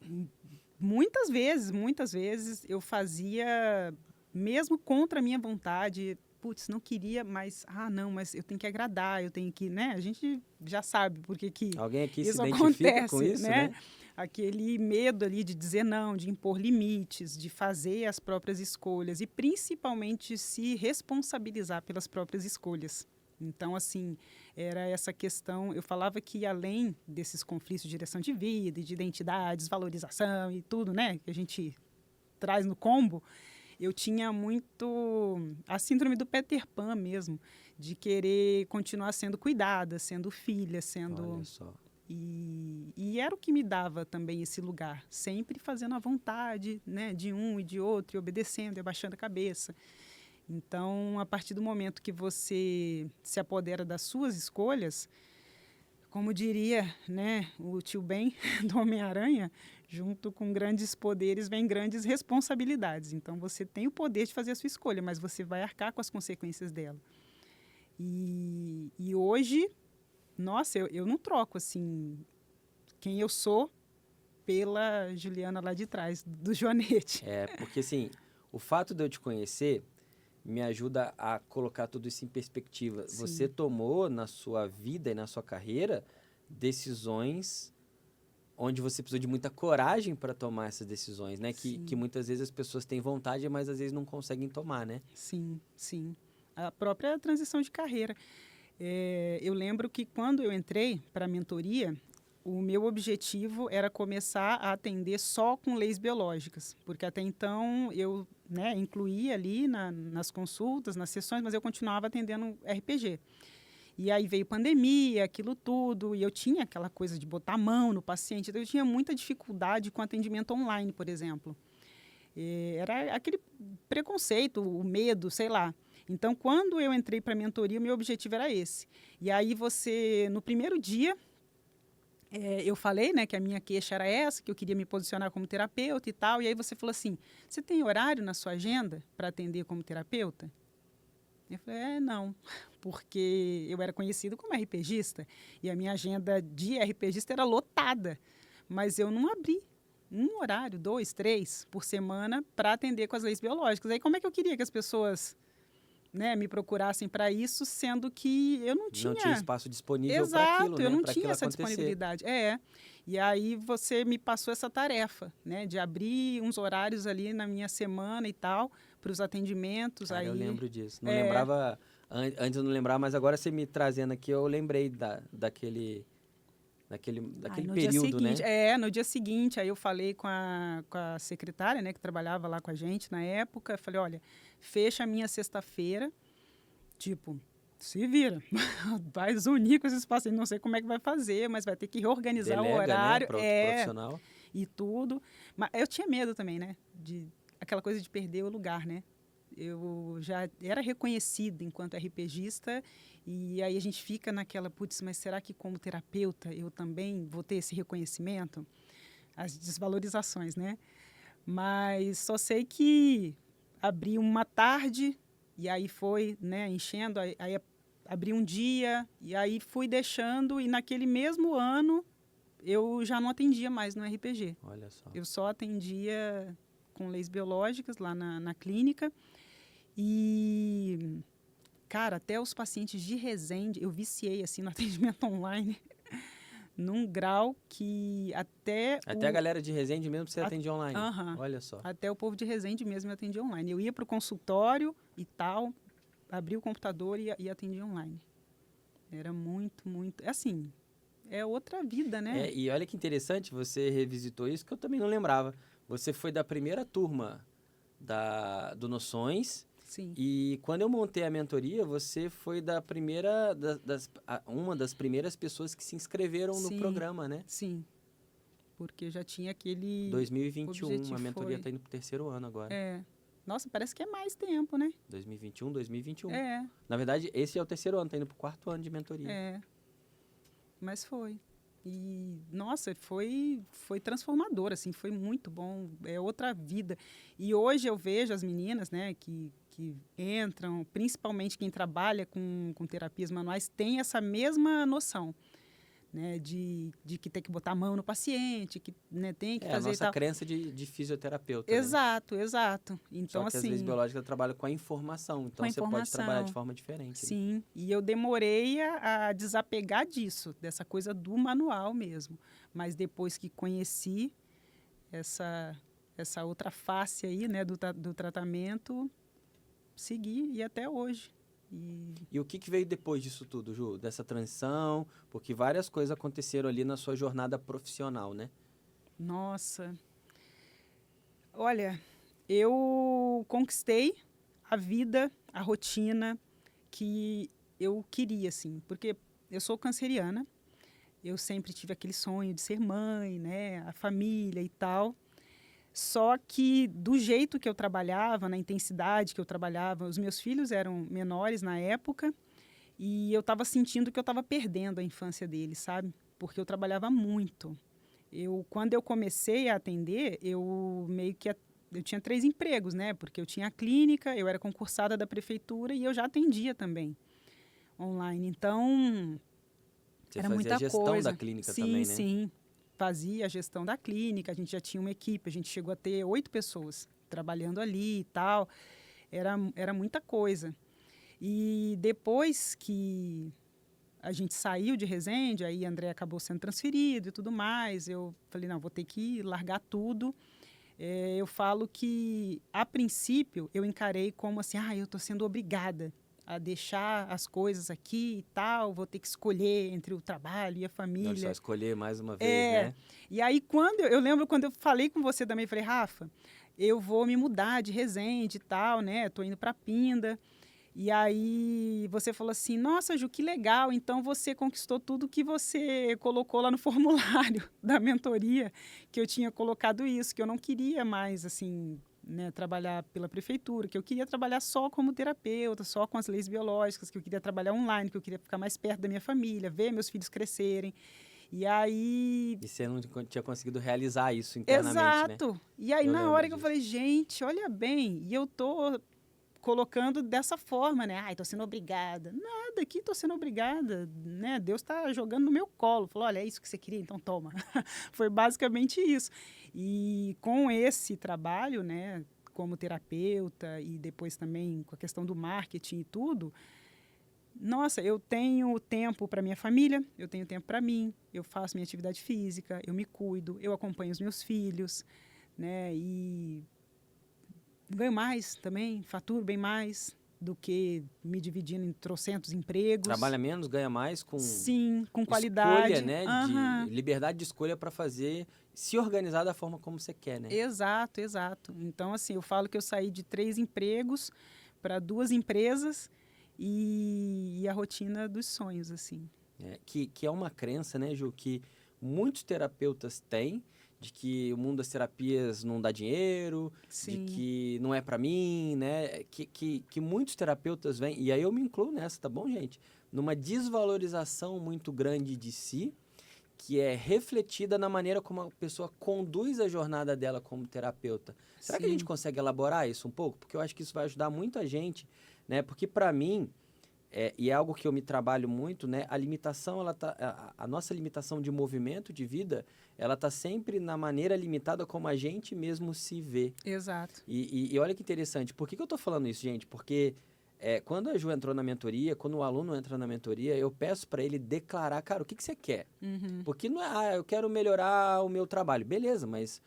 muitas vezes eu fazia, mesmo contra a minha vontade, putz, não queria, mas, mas eu tenho que agradar, eu tenho que, né? A gente já sabe por que alguém aqui isso se identifica acontece, com isso, né? Aquele medo ali de dizer não, de impor limites, de fazer as próprias escolhas e, principalmente, se responsabilizar pelas próprias escolhas. Então, assim, era essa questão, eu falava que além desses conflitos de direção de vida, de identidade, desvalorização e tudo, né, que a gente traz no combo, eu tinha muito a síndrome do Peter Pan mesmo, de querer continuar sendo cuidada, sendo filha, sendo... Olha só. E era o que me dava também esse lugar, sempre fazendo a vontade, né, de um e de outro, e obedecendo, e abaixando a cabeça. Então, a partir do momento que você se apodera das suas escolhas, como diria, né, o tio Ben do Homem-Aranha, junto com grandes poderes vem grandes responsabilidades. Então, você tem o poder de fazer a sua escolha, mas você vai arcar com as consequências dela. E hoje, nossa, eu não troco, assim, quem eu sou pela Juliana lá de trás, do joanete. Porque, assim, o fato de eu te conhecer me ajuda a colocar tudo isso em perspectiva. Sim. Você tomou na sua vida e na sua carreira decisões onde você precisou de muita coragem para tomar essas decisões, né? Que muitas vezes as pessoas têm vontade, mas às vezes não conseguem tomar, né? Sim, sim. A própria transição de carreira. Eu lembro que quando eu entrei para a mentoria, o meu objetivo era começar a atender só com leis biológicas, porque até então eu, né, incluía ali nas consultas, nas sessões, mas eu continuava atendendo RPG. E aí veio pandemia, aquilo tudo, e eu tinha aquela coisa de botar a mão no paciente, então eu tinha muita dificuldade com atendimento online, por exemplo. Era aquele preconceito, o medo, sei lá. Então, quando eu entrei para a mentoria, o meu objetivo era esse. E aí no primeiro dia, eu falei, né, que a minha queixa era essa, que eu queria me posicionar como terapeuta e tal, e aí você falou assim, você tem horário na sua agenda para atender como terapeuta? Eu falei, não, porque eu era conhecido como RPGista e a minha agenda de RPGista era lotada, mas eu não abri um horário, 2, 3 por semana para atender com as leis biológicas. Aí como é que eu queria que as pessoas, né, me procurassem para isso, sendo que eu não tinha... Não tinha espaço disponível para Exato, aquilo, né? eu não Para tinha aquilo essa acontecer. disponibilidade. E aí você me passou essa tarefa, né, de abrir uns horários ali na minha semana e tal, para os atendimentos. Cara, aí eu lembro disso. Não lembrava, antes eu não lembrava, mas agora você me trazendo aqui, eu lembrei daquele Aí, no dia período, seguinte, né? no dia seguinte, aí eu falei com a secretária, né, que trabalhava lá com a gente na época, eu falei, olha, fecha a minha sexta-feira, tipo, se vira, vai unir com esses pacientes, não sei como é que vai fazer, mas vai ter que reorganizar o Delega, né, horário, para outro profissional. e tudo. Mas eu tinha medo também, né, de aquela coisa de perder o lugar, né? Eu já era reconhecida enquanto RPGista e aí a gente fica naquela, putz, mas será que como terapeuta eu também vou ter esse reconhecimento? As desvalorizações, né? Mas só sei que abri uma tarde e aí foi, né, enchendo, aí abri um dia e aí fui deixando e naquele mesmo ano eu já não atendia mais no RPG. Olha só. Eu só atendia com leis biológicas lá na clínica. E, cara, até os pacientes de Resende, eu viciei, assim, no atendimento online, num grau que até a galera de Resende mesmo você atendia online? Olha só. Até o povo de Resende mesmo eu atendia online. Eu ia para o consultório e tal, abria o computador e atendia online. Era muito, muito... Assim, é outra vida, né? E olha que interessante, você revisitou isso, que eu também não lembrava. Você foi da primeira turma do Noções. Sim. E quando eu montei a mentoria, você foi uma das primeiras pessoas que se inscreveram no programa, né? Sim, porque já tinha aquele 2021, a mentoria está indo para o 3º ano agora. Nossa, parece que é mais tempo, né? 2021. Na verdade, esse é o 3º ano, está indo para o 4º ano de mentoria. Mas foi. E, nossa, foi transformador, assim, foi muito bom, é outra vida. E hoje eu vejo as meninas, né, que entram, principalmente quem trabalha com terapias manuais, tem essa mesma noção, né, de que tem que botar a mão no paciente, que, né, tem que fazer a nossa crença de fisioterapeuta. Exato, né? Exato. Então, só que assim, as leis biológicas trabalham com a informação, então você pode trabalhar de forma diferente. Sim, né? E eu demorei a desapegar disso, dessa coisa do manual mesmo. Mas depois que conheci essa outra face aí, né, do tratamento, segui e até hoje. E o que veio depois disso tudo, Ju? Dessa transição? Porque várias coisas aconteceram ali na sua jornada profissional, né? Nossa. Olha, eu conquistei a vida, a rotina que eu queria, assim. Porque eu sou canceriana, eu sempre tive aquele sonho de ser mãe, né? A família e tal. Só que do jeito que eu trabalhava, na intensidade que eu trabalhava, os meus filhos eram menores na época e eu estava sentindo que eu estava perdendo a infância deles, sabe? Porque eu trabalhava muito. Quando eu comecei a atender, eu tinha 3 empregos, né? Porque eu tinha a clínica, eu era concursada da prefeitura e eu já atendia também online. Então, você era fazia muita a gestão coisa. da clínica também, né? Sim. Fazia a gestão da clínica, a gente já tinha uma equipe, a gente chegou a ter 8 pessoas trabalhando ali e tal. Era muita coisa. E depois que a gente saiu de Resende, aí André acabou sendo transferido e tudo mais, eu falei, não, vou ter que largar tudo. Eu falo que, a princípio, eu encarei como assim, eu estou sendo obrigada a deixar as coisas aqui e tal, vou ter que escolher entre o trabalho e a família. Não só escolher mais uma vez, né? E aí, eu lembro quando eu falei com você também, falei, Rafa, eu vou me mudar de Resende e tal, né? Estou indo para Pinda. E aí você falou assim, nossa, Ju, que legal, então você conquistou tudo que você colocou lá no formulário da mentoria, que eu tinha colocado isso, que eu não queria mais, assim, né, trabalhar pela prefeitura, que eu queria trabalhar só como terapeuta, só com as leis biológicas, que eu queria trabalhar online, que eu queria ficar mais perto da minha família, ver meus filhos crescerem. E aí... E você não tinha conseguido realizar isso internamente, Exato. né? E aí, na hora que eu falei, gente, olha bem, e eu tô colocando dessa forma, né? Ai, tô sendo obrigada. Nada, aqui tô sendo obrigada, né? Deus tá jogando no meu colo. Falou, olha, é isso que você queria, então toma. Foi basicamente isso. E com esse trabalho, né, como terapeuta e depois também com a questão do marketing e tudo, nossa, eu tenho tempo para minha família, eu tenho tempo para mim, eu faço minha atividade física, eu me cuido, eu acompanho os meus filhos, né? E ganho mais também, faturo bem mais do que me dividindo em trocentos empregos. Trabalha menos, ganha mais com Sim, com qualidade. escolha, né? De liberdade de escolha para fazer, se organizar da forma como você quer, né? Exato, exato. Então, assim, eu falo que eu saí de 3 empregos para 2 empresas e a rotina dos sonhos, assim. Que é uma crença, né, Ju, que muitos terapeutas têm, de que o mundo das terapias não dá dinheiro, Sim. de que não é para mim, né? Que muitos terapeutas vêm, e aí eu me incluo nessa, tá bom, gente? Numa desvalorização muito grande de si, que é refletida na maneira como a pessoa conduz a jornada dela como terapeuta. Será que a gente consegue elaborar isso um pouco? Porque eu acho que isso vai ajudar muito a gente, né? Porque para mim, e é algo que eu me trabalho muito, né? A limitação, a nossa limitação de movimento, de vida, ela tá sempre na maneira limitada como a gente mesmo se vê. Exato. E olha que interessante. Por que eu tô falando isso, gente? Porque quando a Ju entrou na mentoria, quando o aluno entra na mentoria, eu peço para ele declarar, cara, o que você quer? Porque não é, eu quero melhorar o meu trabalho. Beleza, mas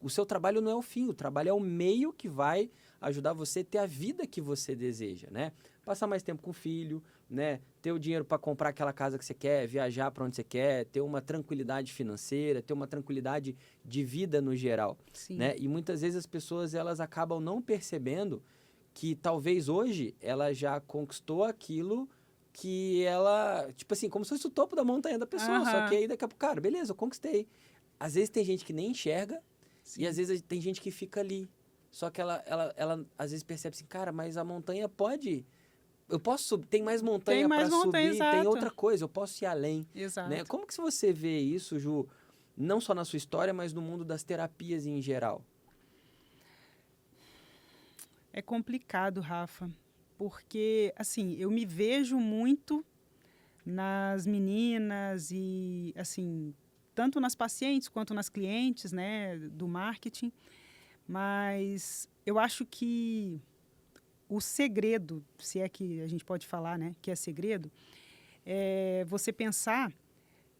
o seu trabalho não é o fim, o trabalho é o meio que vai ajudar você a ter a vida que você deseja, né? Passar mais tempo com o filho, né? Ter o dinheiro para comprar aquela casa que você quer, viajar para onde você quer, ter uma tranquilidade financeira, ter uma tranquilidade de vida no geral, né? E muitas vezes as pessoas elas acabam não percebendo que talvez hoje ela já conquistou aquilo que ela, tipo assim, como se fosse o topo da montanha da pessoa, só que aí daqui a pouco, cara, beleza, eu conquistei. Às vezes tem gente que nem enxerga e às vezes tem gente que fica ali. Só que ela às vezes percebe assim, cara, mas a montanha pode... Eu posso subir, tem mais montanha para subir, exato. tem outra coisa, eu posso ir além. Exato. Né? Como que você vê isso, Ju, não só na sua história, mas no mundo das terapias em geral? É complicado, Rafa, porque, assim, eu me vejo muito nas meninas e, assim, tanto nas pacientes quanto nas clientes, né, do marketing, mas eu acho que o segredo, se é que a gente pode falar, né, que é segredo, é você pensar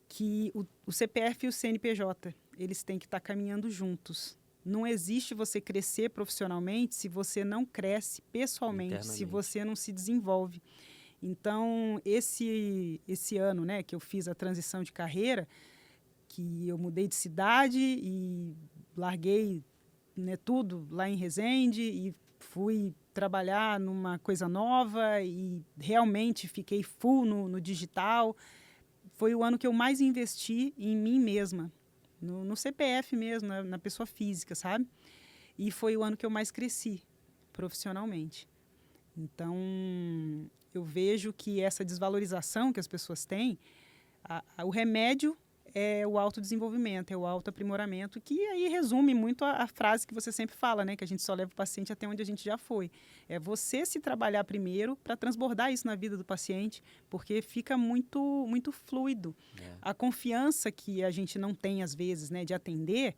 que o CPF e o CNPJ, eles têm que estar caminhando juntos. Não existe você crescer profissionalmente se você não cresce pessoalmente, se você não se desenvolve. Então, esse ano, né, que eu fiz a transição de carreira, que eu mudei de cidade e larguei, né, tudo lá em Resende e fui trabalhar numa coisa nova e realmente fiquei full no digital. Foi o ano que eu mais investi em mim mesma, no CPF mesmo, na pessoa física, sabe? E foi o ano que eu mais cresci profissionalmente. Então, eu vejo que essa desvalorização que as pessoas têm, o remédio é o autodesenvolvimento, é o autoaprimoramento, que aí resume muito a frase que você sempre fala, né? Que a gente só leva o paciente até onde a gente já foi. É você se trabalhar primeiro para transbordar isso na vida do paciente, porque fica muito, muito fluido. A confiança que a gente não tem, às vezes, né, de atender,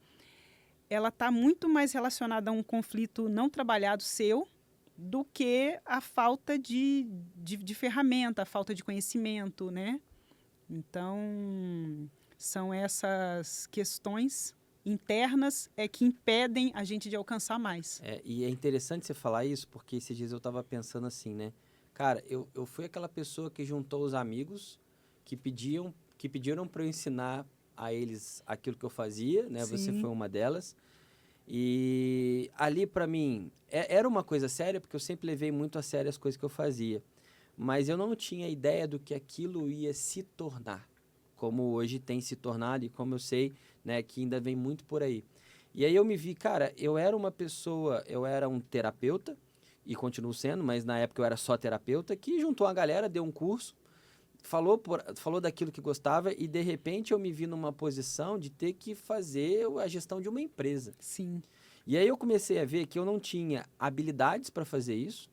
ela está muito mais relacionada a um conflito não trabalhado seu do que a falta de ferramenta, a falta de conhecimento, né? Então, são essas questões internas que impedem a gente de alcançar mais. E é interessante você falar isso, porque esses dias eu estava pensando assim, né? Cara, eu fui aquela pessoa que juntou os amigos que pediram para eu ensinar a eles aquilo que eu fazia, né? Sim. Você foi uma delas. E ali, para mim, era uma coisa séria, porque eu sempre levei muito a sério as coisas que eu fazia. Mas eu não tinha ideia do que aquilo ia se tornar, como hoje tem se tornado e como eu sei, né, que ainda vem muito por aí. E aí eu me vi, cara, eu era um terapeuta, e continuo sendo, mas na época eu era só terapeuta, que juntou a galera, deu um curso, falou daquilo que gostava e, de repente, eu me vi numa posição de ter que fazer a gestão de uma empresa. Sim. E aí eu comecei a ver que eu não tinha habilidades para fazer isso,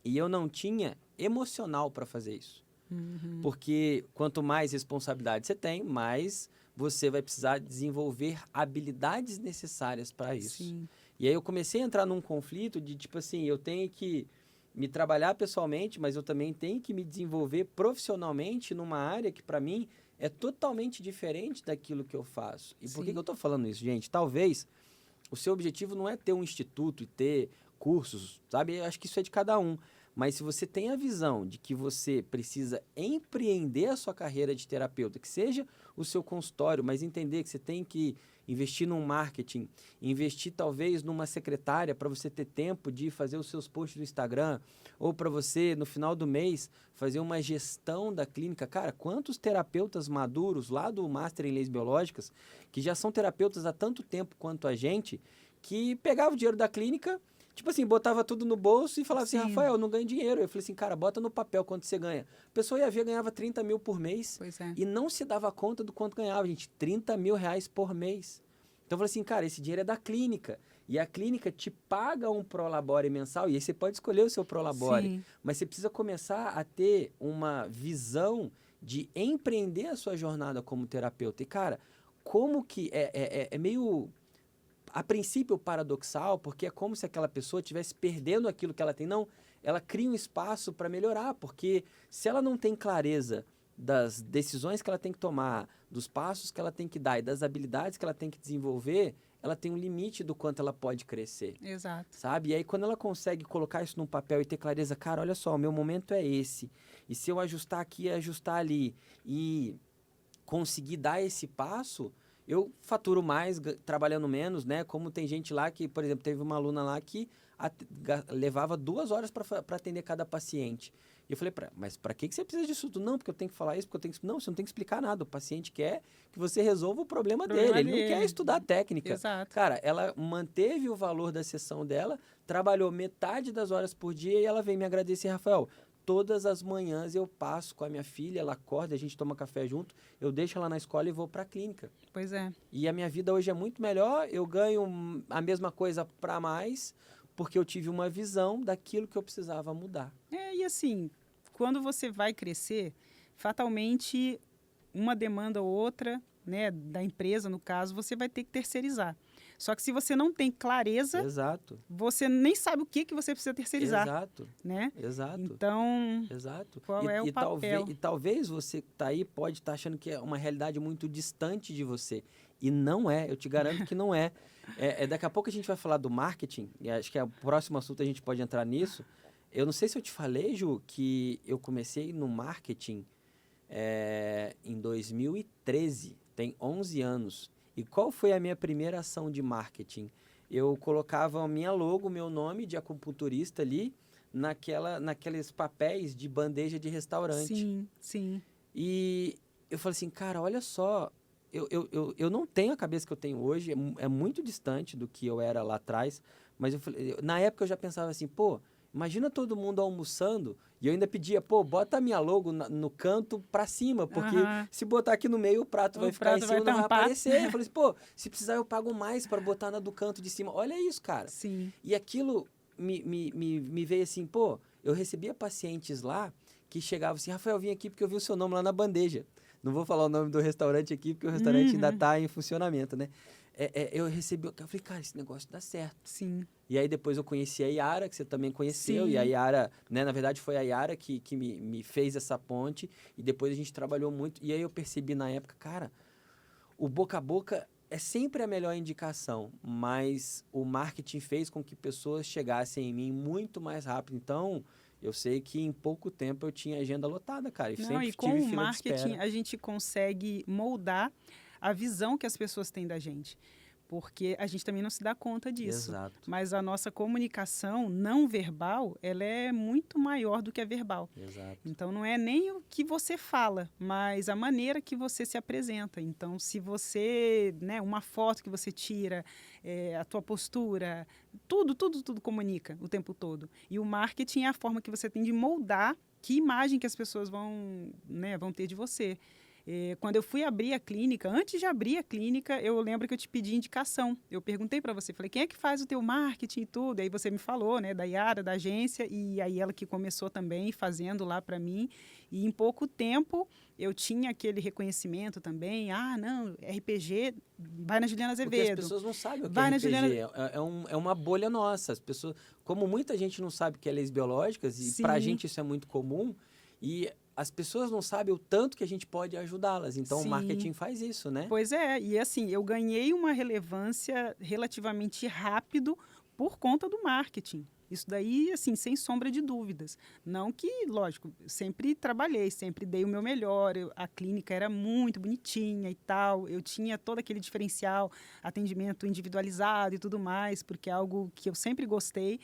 E eu não tinha emocional para fazer isso. Uhum. Porque quanto mais responsabilidade você tem, mais você vai precisar desenvolver habilidades necessárias para isso. Sim. E aí eu comecei a entrar num conflito de, tipo assim, eu tenho que me trabalhar pessoalmente, mas eu também tenho que me desenvolver profissionalmente numa área que, para mim, é totalmente diferente daquilo que eu faço. E por que Sim. que eu estou falando isso, gente? Talvez o seu objetivo não é ter um instituto e ter cursos, sabe? Eu acho que isso é de cada um. Mas se você tem a visão de que você precisa empreender a sua carreira de terapeuta, que seja o seu consultório, mas entender que você tem que investir num marketing, investir talvez numa secretária para você ter tempo de fazer os seus posts no Instagram, ou para você, no final do mês, fazer uma gestão da clínica. Cara, quantos terapeutas maduros lá do Master em Leis Biológicas, que já são terapeutas há tanto tempo quanto a gente, que pegavam o dinheiro da clínica, tipo assim, botava tudo no bolso e falava assim, Sim. Rafael, eu não ganho dinheiro. Eu falei assim, cara, bota no papel quanto você ganha. A pessoa ia ver, ganhava 30 mil por mês Pois é. e não se dava conta do quanto ganhava, gente. 30 mil reais por mês. Então eu falei assim, cara, esse dinheiro é da clínica. E a clínica te paga um prolabore mensal, e aí você pode escolher o seu prolabore. Sim. Mas você precisa começar a ter uma visão de empreender a sua jornada como terapeuta. E, cara, como que é meio, a princípio, paradoxal, porque é como se aquela pessoa estivesse perdendo aquilo que ela tem. Não, ela cria um espaço para melhorar, porque se ela não tem clareza das decisões que ela tem que tomar, dos passos que ela tem que dar e das habilidades que ela tem que desenvolver, ela tem um limite do quanto ela pode crescer. Exato. Sabe? E aí, quando ela consegue colocar isso num papel e ter clareza, cara, olha só, o meu momento é esse. E se eu ajustar aqui e ajustar ali e conseguir dar esse passo, eu faturo mais trabalhando menos, né? Como tem gente lá que, por exemplo, teve uma aluna lá que levava 2 horas para atender cada paciente. E eu falei para ela, mas para que você precisa disso tudo? Não, porque eu tenho que falar isso, porque eu tenho que... Não, você não tem que explicar nada. O paciente quer que você resolva o problema dele. Ele não quer estudar técnica. Exato. Cara, ela manteve o valor da sessão dela, trabalhou metade das horas por dia e ela veio me agradecer, Rafael. Todas as manhãs eu passo com a minha filha, ela acorda, a gente toma café junto, eu deixo ela na escola e vou para a clínica. Pois é. E a minha vida hoje é muito melhor, eu ganho a mesma coisa para mais, porque eu tive uma visão daquilo que eu precisava mudar. E assim, quando você vai crescer, fatalmente uma demanda ou outra, né, da empresa, no caso, você vai ter que terceirizar. Só que se você não tem clareza, Exato. você nem sabe o que você precisa terceirizar. Exato. Né? Exato. Então, exato. Qual é o papel? Talvez você que está aí pode estar achando que é uma realidade muito distante de você. E não é, eu te garanto que não é. Daqui a pouco a gente vai falar do marketing, e acho que é o próximo assunto a gente pode entrar nisso. Eu não sei se eu te falei, Ju, que eu comecei no marketing em 2013, tem 11 anos. E qual foi a minha primeira ação de marketing? Eu colocava a minha logo, meu nome de acupunturista ali, naqueles papéis de bandeja de restaurante. Sim, sim. E eu falei assim, cara, olha só, eu não tenho a cabeça que eu tenho hoje, é muito distante do que eu era lá atrás, mas na época eu já pensava assim, pô, imagina todo mundo almoçando e eu ainda pedia, pô, bota a minha logo no canto pra cima, porque se botar aqui no meio o prato vai ficar em cima, não vai aparecer. Eu falei assim, pô, se precisar eu pago mais para botar na do canto de cima. Olha isso, cara. Sim. E aquilo me veio assim, pô, eu recebia pacientes lá que chegavam assim, Rafael, eu vim aqui porque eu vi o seu nome lá na bandeja. Não vou falar o nome do restaurante aqui, porque o restaurante ainda está em funcionamento, né? Eu falei, cara, esse negócio dá certo. Sim. E aí depois eu conheci a Yara, que você também conheceu, Sim. e a Yara, né, na verdade foi a Yara que me fez essa ponte, e depois a gente trabalhou muito, e aí eu percebi na época, cara, o boca a boca é sempre a melhor indicação, mas o marketing fez com que pessoas chegassem em mim muito mais rápido. Então, eu sei que em pouco tempo eu tinha agenda lotada, cara. E com o marketing a gente consegue moldar a visão que as pessoas têm da gente. Porque a gente também não se dá conta disso. Exato. Mas a nossa comunicação não verbal, ela é muito maior do que a verbal. Exato. Então, não é nem o que você fala, mas a maneira que você se apresenta. Então, se você, né, uma foto que você tira, a tua postura, tudo comunica o tempo todo. E o marketing é a forma que você tem de moldar que imagem que as pessoas vão ter de você. Quando eu fui abrir a clínica, antes de abrir a clínica, eu lembro que eu te pedi indicação. Eu perguntei para você, falei, quem é que faz o teu marketing e tudo? Aí você me falou, né, da Yara, da agência, e aí ela que começou também fazendo lá para mim. E em pouco tempo eu tinha aquele reconhecimento também. Ah, não, RPG, vai na Juliana Azevedo. Porque as pessoas não sabem o que vai é na RPG. Juliana... É uma bolha nossa. As pessoas, como muita gente não sabe o que é leis biológicas, e pra gente isso é muito comum, e as pessoas não sabem o tanto que a gente pode ajudá-las. Então, o marketing faz isso, né? Pois é. E assim, eu ganhei uma relevância relativamente rápido por conta do marketing. Isso daí, assim, sem sombra de dúvidas. Não que, lógico, sempre trabalhei, sempre dei o meu melhor. A clínica era muito bonitinha e tal. Eu tinha todo aquele diferencial, atendimento individualizado e tudo mais, porque é algo que eu sempre gostei.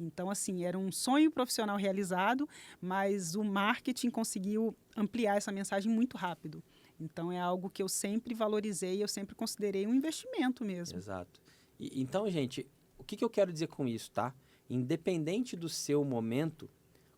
Então, assim, era um sonho profissional realizado, mas o marketing conseguiu ampliar essa mensagem muito rápido. Então, é algo que eu sempre valorizei, eu sempre considerei um investimento mesmo. Exato. Então, gente, o que eu quero dizer com isso, tá? Independente do seu momento,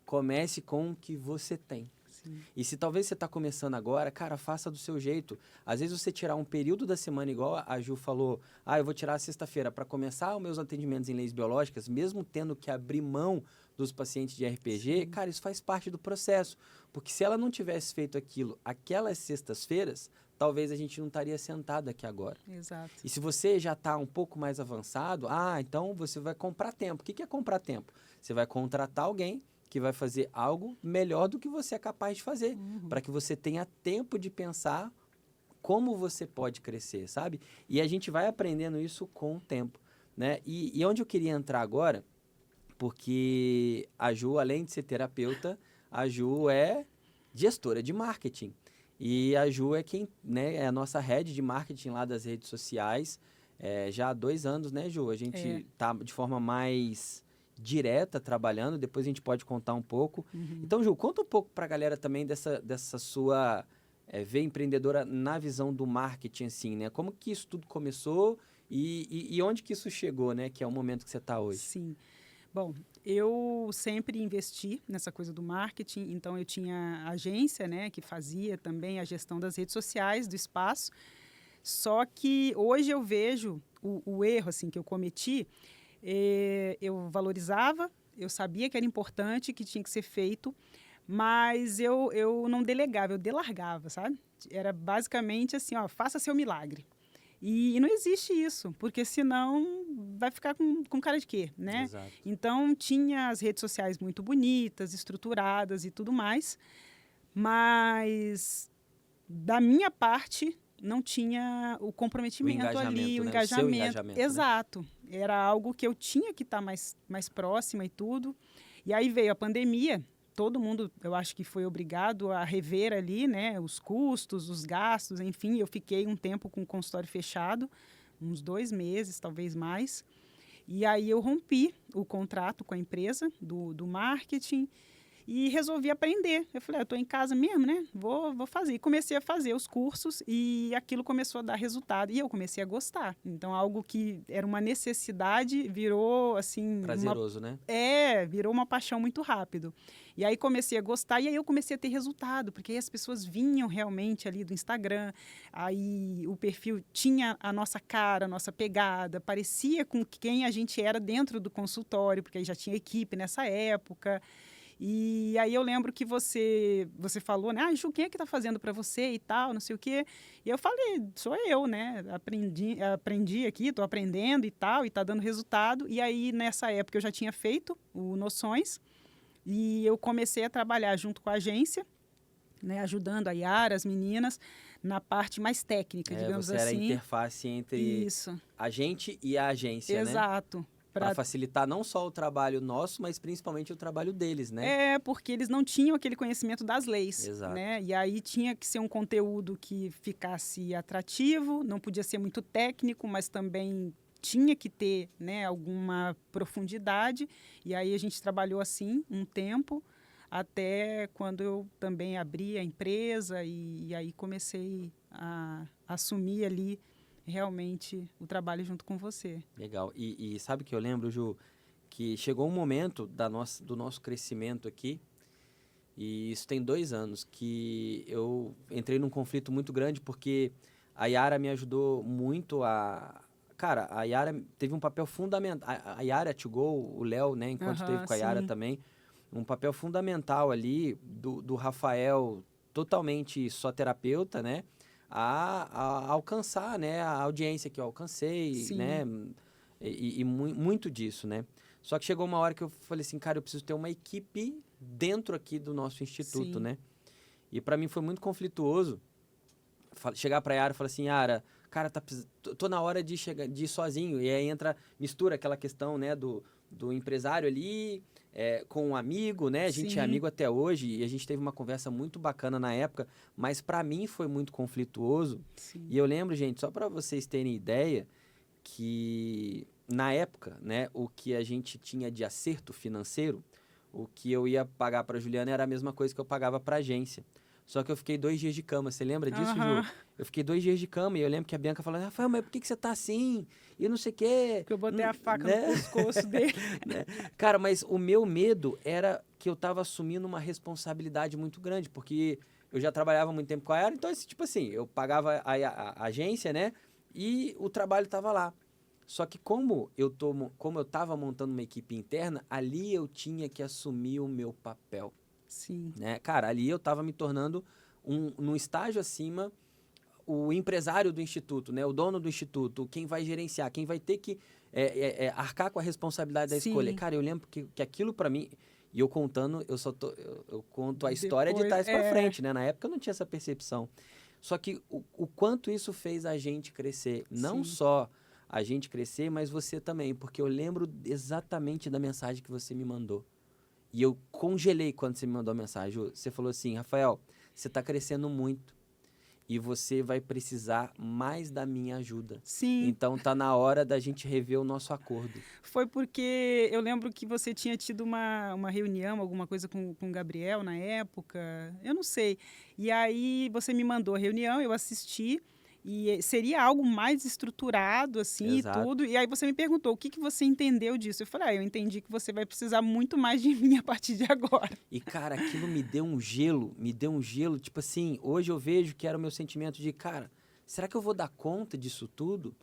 comece com o que você tem. Sim. E se talvez você está começando agora, cara, faça do seu jeito. Às vezes você tirar um período da semana, igual a Ju falou, eu vou tirar a sexta-feira para começar os meus atendimentos em leis biológicas, mesmo tendo que abrir mão dos pacientes de RPG, Sim. cara, isso faz parte do processo. Porque se ela não tivesse feito aquilo aquelas sextas-feiras, talvez a gente não estaria sentado aqui agora. Exato. E se você já está um pouco mais avançado, então você vai comprar tempo. O que é comprar tempo? Você vai contratar alguém que vai fazer algo melhor do que você é capaz de fazer, para que você tenha tempo de pensar como você pode crescer, sabe? E a gente vai aprendendo isso com o tempo, né? E onde eu queria entrar agora, porque a Ju, além de ser terapeuta, a Ju é gestora de marketing. E a Ju é quem, né, é a nossa head de marketing lá das redes sociais, já há 2 anos, né, Ju? A gente tá de forma mais direta trabalhando, depois a gente pode contar um pouco. Então, Ju, conta um pouco para a galera também dessa sua veia empreendedora na visão do marketing, assim, né? Como que isso tudo começou e onde que isso chegou, né? Que é o momento que você está hoje. Sim. Bom, eu sempre investi nessa coisa do marketing, então eu tinha agência, né, que fazia também a gestão das redes sociais, do espaço. Só que hoje eu vejo o erro assim que eu cometi. Eu valorizava, eu sabia que era importante, que tinha que ser feito, mas eu não delegava, eu delargava, sabe? Era basicamente assim, ó, faça seu milagre. E não existe isso, porque senão vai ficar com cara de quê, né? Exato. Então, tinha as redes sociais muito bonitas, estruturadas e tudo mais, mas da minha parte não tinha o comprometimento ali, o né? engajamento. O seu engajamento, Exato. Né? Era algo que eu tinha que estar mais próxima e tudo. E aí veio a pandemia, todo mundo, eu acho que foi obrigado a rever ali, né, os custos, os gastos, enfim. Eu fiquei um tempo com o consultório fechado, uns 2 meses, talvez mais. E aí eu rompi o contrato com a empresa do marketing e resolvi aprender. Eu falei, eu estou em casa mesmo, né? Vou fazer. E comecei a fazer os cursos e aquilo começou a dar resultado. E eu comecei a gostar. Então, algo que era uma necessidade virou, assim... Prazeroso, né? Virou uma paixão muito rápido. E aí comecei a gostar e aí eu comecei a ter resultado, porque aí as pessoas vinham realmente ali do Instagram, aí o perfil tinha a nossa cara, a nossa pegada, parecia com quem a gente era dentro do consultório, porque aí já tinha equipe nessa época. E aí eu lembro que você falou, né? Ju, quem é que está fazendo para você e tal, não sei o quê. E eu falei, sou eu, né? Aprendi aqui, estou aprendendo e tal, e está dando resultado. E aí, nessa época, eu já tinha feito o Noções. E eu comecei a trabalhar junto com a agência, né? Ajudando a Yara, as meninas, na parte mais técnica, digamos você assim. Era a interface entre a gente e a agência, Exato. Né? Para facilitar não só o trabalho nosso, mas principalmente o trabalho deles, né? Porque eles não tinham aquele conhecimento das leis. Exato. Né? E aí tinha que ser um conteúdo que ficasse atrativo, não podia ser muito técnico, mas também tinha que ter, né, alguma profundidade. E aí a gente trabalhou assim um tempo, até quando eu também abri a empresa e aí comecei a assumir ali realmente o trabalho junto com você. Legal. E sabe que eu lembro, Ju, que chegou um momento do nosso crescimento aqui E isso tem 2 anos que eu entrei num conflito muito grande, porque a Yara me ajudou muito a... Cara, a Yara teve um papel fundamental. A Yara to go, o Léo, né, enquanto esteve com a Yara sim. também, um papel fundamental ali do Rafael, totalmente só terapeuta, né, a alcançar, né, a audiência que eu alcancei, Sim. né, e muito disso, né. Só que chegou uma hora que eu falei assim, cara, eu preciso ter uma equipe dentro aqui do nosso instituto, Sim. né. E para mim foi muito conflituoso chegar pra Yara e falar assim, Yara, cara, tô na hora de ir sozinho. E aí mistura aquela questão, né, do empresário ali com um amigo, né? A gente é Sim. amigo até hoje e a gente teve uma conversa muito bacana na época, mas pra mim foi muito conflituoso. Sim. E eu lembro, gente, só pra vocês terem ideia, que na época, né, o que a gente tinha de acerto financeiro, o que eu ia pagar pra Juliana era a mesma coisa que eu pagava pra agência. Só que eu fiquei 2 dias de cama. Você lembra disso, Ju? Eu fiquei 2 dias de cama e eu lembro que a Bianca falou, Rafael, mas por que você tá assim? E não sei o quê. Porque eu botei a faca né? no pescoço dele. Né? Cara, mas o meu medo era que eu tava assumindo uma responsabilidade muito grande, porque eu já trabalhava há muito tempo com a Yara, então, tipo assim, eu pagava a agência, né? E o trabalho tava lá. Só que como eu tava montando uma equipe interna, ali eu tinha que assumir o meu papel. Sim. Né? Cara, ali eu estava me tornando, num estágio acima, o empresário do instituto, né? O dono do instituto, quem vai gerenciar, quem vai ter que arcar com a responsabilidade da escolha. Sim. Cara, eu lembro que aquilo para mim, e eu contando, eu conto a história de Depois, trás para frente, né? Na época eu não tinha essa percepção. Só que o quanto isso fez a gente crescer, não Sim. só a gente crescer, mas você também, porque eu lembro exatamente da mensagem que você me mandou. E eu congelei quando você me mandou a mensagem. Você falou assim, Rafael, você está crescendo muito e você vai precisar mais da minha ajuda. Sim. Então tá na hora da gente rever o nosso acordo. Foi porque eu lembro que você tinha tido uma reunião, alguma coisa com o Gabriel na época, eu não sei. E aí você me mandou a reunião, eu assisti, e seria algo mais estruturado, assim, Exato. e tudo. E aí você me perguntou, o que você entendeu disso? Eu falei, eu entendi que você vai precisar muito mais de mim a partir de agora. E, cara, aquilo me deu um gelo, tipo assim, hoje eu vejo que era o meu sentimento de, cara, será que eu vou dar conta disso tudo?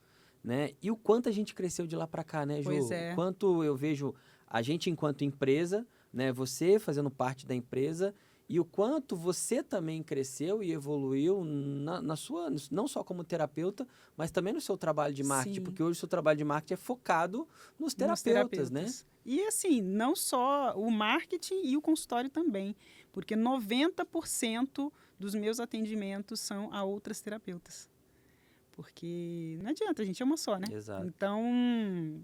Né? E o quanto a gente cresceu de lá para cá, né, Ju? Pois é. O quanto eu vejo a gente enquanto empresa, né, você fazendo parte da empresa, e o quanto você também cresceu e evoluiu na sua, não só como terapeuta, mas também no seu trabalho de marketing, Sim. porque hoje o seu trabalho de marketing é focado nos terapeutas, né? E assim, não só o marketing e o consultório também, porque 90% dos meus atendimentos são a outras terapeutas. Porque não adianta, a gente é uma só, né? Exato. Então,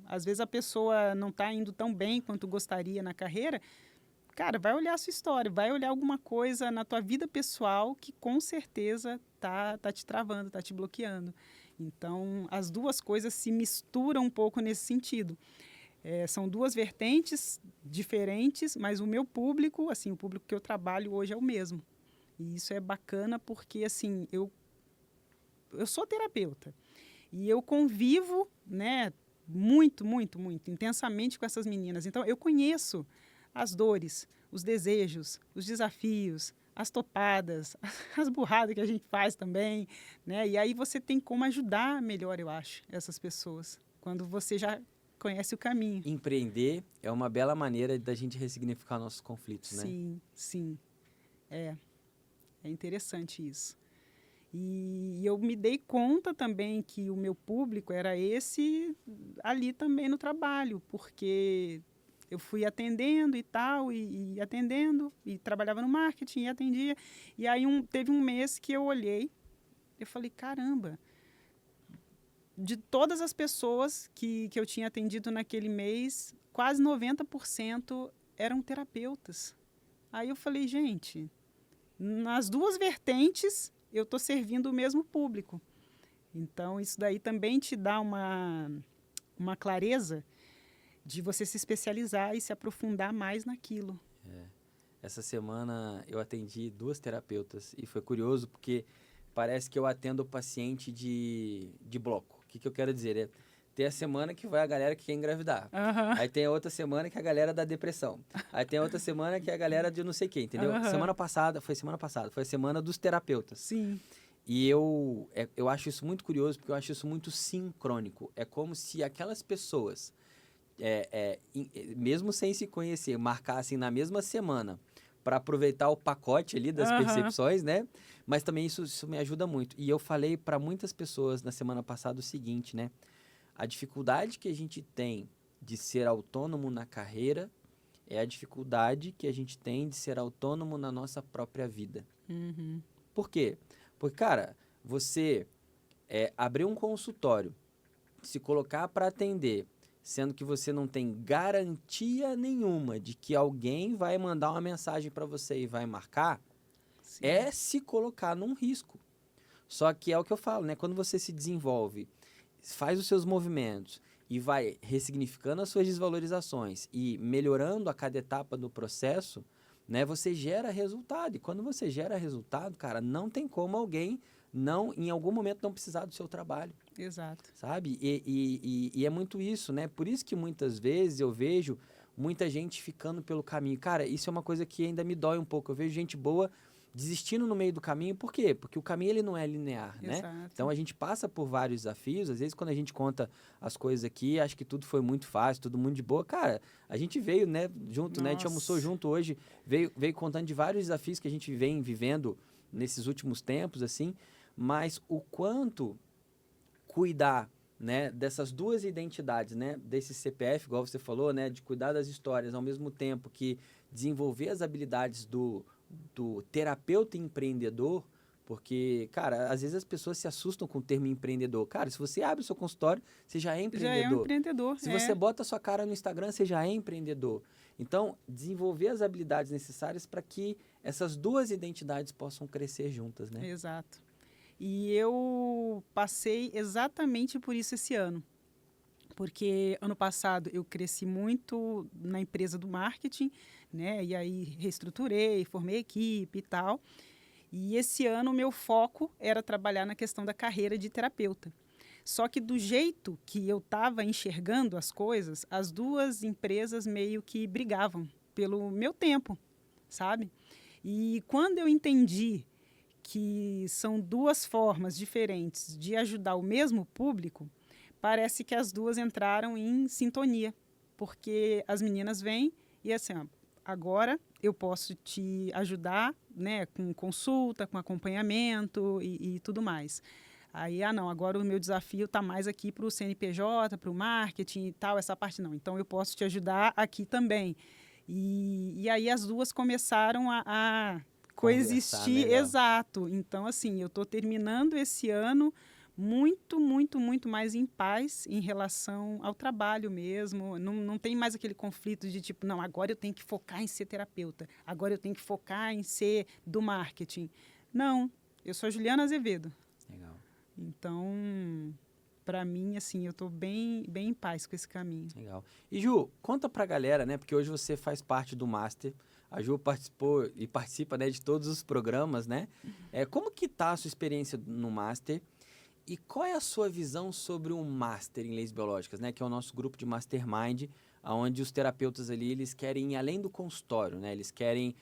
às vezes a pessoa não está indo tão bem quanto gostaria na carreira. Cara, vai olhar a sua história, vai olhar alguma coisa na tua vida pessoal que com certeza tá te travando, tá te bloqueando. Então, as duas coisas se misturam um pouco nesse sentido. São duas vertentes diferentes, mas o meu público, assim, o público que eu trabalho hoje é o mesmo. E isso é bacana porque, assim, eu sou terapeuta e eu convivo, né, muito intensamente com essas meninas. Então, eu conheço as dores, os desejos, os desafios, as topadas, as burradas que a gente faz também, né? E aí você tem como ajudar melhor, eu acho, essas pessoas, quando você já conhece o caminho. Empreender é uma bela maneira da gente ressignificar nossos conflitos, né? Sim. É interessante isso. E eu me dei conta também que o meu público era esse ali também no trabalho, porque eu fui atendendo e tal, e atendendo, e trabalhava no marketing, e atendia. E aí teve um mês que eu olhei, eu falei, caramba, de todas as pessoas que eu tinha atendido naquele mês, quase 90% eram terapeutas. Aí eu falei, gente, nas duas vertentes eu estou servindo o mesmo público. Então, isso daí também te dá uma clareza de você se especializar e se aprofundar mais naquilo. Essa semana eu atendi 2 terapeutas e foi curioso porque parece que eu atendo o paciente de bloco. O que eu quero dizer? tem a semana que vai a galera que quer engravidar. Aí tem a outra semana que é a galera da depressão. Aí tem a outra semana que é a galera de não sei quem, entendeu? Semana passada, foi a semana dos terapeutas. Sim. E eu acho isso muito curioso, porque eu acho isso muito sincrônico. É como se aquelas pessoas, mesmo sem se conhecer, marcassem na mesma semana para aproveitar o pacote ali das percepções, né? Mas também isso me ajuda muito. E eu falei para muitas pessoas na semana passada o seguinte, né? A dificuldade que a gente tem de ser autônomo na carreira é a dificuldade que a gente tem de ser autônomo na nossa própria vida. Por quê? Porque, cara, você abrir um consultório, se colocar para atender, sendo que você não tem garantia nenhuma de que alguém vai mandar uma mensagem para você e vai marcar, Sim. é se colocar num risco. Só que é o que eu falo, né? Quando você se desenvolve, faz os seus movimentos e vai ressignificando as suas desvalorizações e melhorando a cada etapa do processo, né? Você gera resultado. E quando você gera resultado, cara, não tem como alguém em algum momento não precisar do seu trabalho. Exato. Sabe? E é muito isso, né? Por isso que muitas vezes eu vejo muita gente ficando pelo caminho. Cara, isso é uma coisa que ainda me dói um pouco. Eu vejo gente boa desistindo no meio do caminho. Por quê? Porque o caminho ele não é linear, né? Exato. Então a gente passa por vários desafios. Às vezes quando a gente conta as coisas aqui, acho que tudo foi muito fácil, todo mundo de boa. Cara, a gente veio, né, junto, né? A gente almoçou junto hoje, veio contando de vários desafios que a gente vem vivendo nesses últimos tempos, assim. Mas o quanto cuidar, né, dessas duas identidades, né, desse CPF, igual você falou, né, de cuidar das histórias, ao mesmo tempo que desenvolver as habilidades do terapeuta empreendedor, porque, cara, às vezes as pessoas se assustam com o termo empreendedor. Cara, se você abre o seu consultório, você já é empreendedor. Já é um empreendedor. Se você bota a sua cara no Instagram, você já é empreendedor. Então, desenvolver as habilidades necessárias para que essas duas identidades possam crescer juntas, né? Exato. E eu passei exatamente por isso esse ano. Porque ano passado eu cresci muito na empresa do marketing, né? E aí reestruturei, formei equipe e tal. E esse ano o meu foco era trabalhar na questão da carreira de terapeuta. Só que do jeito que eu estava enxergando as coisas, as duas empresas meio que brigavam pelo meu tempo, sabe? E quando eu entendi que são duas formas diferentes de ajudar o mesmo público, parece que as duas entraram em sintonia, porque as meninas vêm e assim, ó, agora eu posso te ajudar, né, com consulta, com acompanhamento e tudo mais. Aí, não, agora o meu desafio está mais aqui para o CNPJ, para o marketing e tal, essa parte não. Então, eu posso te ajudar aqui também. E aí as duas começaram a coexistir, exato. Então, assim, eu estou terminando esse ano muito, muito, muito mais em paz em relação ao trabalho mesmo. Não tem mais aquele conflito de tipo, não, agora eu tenho que focar em ser terapeuta, agora eu tenho que focar em ser do marketing. Não, eu sou a Juliana Azevedo. Legal. Então, para mim, assim, eu estou bem em paz com esse caminho. Legal. E Ju, conta pra galera, né? Porque hoje você faz parte do Master. A Ju participou e participa, né, de todos os programas, né? Como que tá a sua experiência no Master? E qual é a sua visão sobre o Master em Leis Biológicas, né? Que é o nosso grupo de Mastermind, onde os terapeutas ali, eles querem ir além do consultório, né? Eles querem,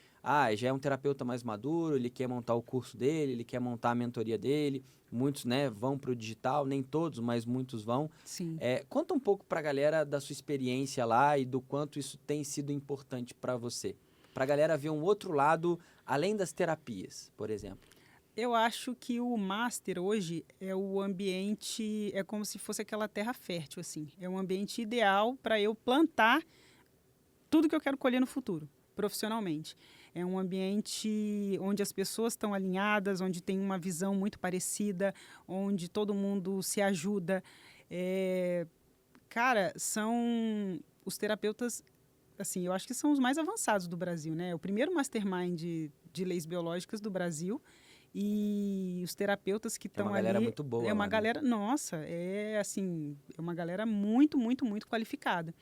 já é um terapeuta mais maduro, ele quer montar o curso dele, ele quer montar a mentoria dele. Muitos, né, vão para o digital, nem todos, mas muitos vão. Sim. Conta um pouco para a galera da sua experiência lá e do quanto isso tem sido importante para você. Para a galera ver um outro lado, além das terapias, por exemplo. Eu acho que o Master hoje é o ambiente, é como se fosse aquela terra fértil, assim. É um ambiente ideal para eu plantar tudo que eu quero colher no futuro, profissionalmente. É um ambiente onde as pessoas estão alinhadas, onde tem uma visão muito parecida, onde todo mundo se ajuda. Cara, são os terapeutas, assim, eu acho que são os mais avançados do Brasil, né? É o primeiro mastermind de leis biológicas do Brasil. E os terapeutas que estão ali... É uma galera muito boa. É uma galera, nossa, é uma galera muito, muito, muito qualificada.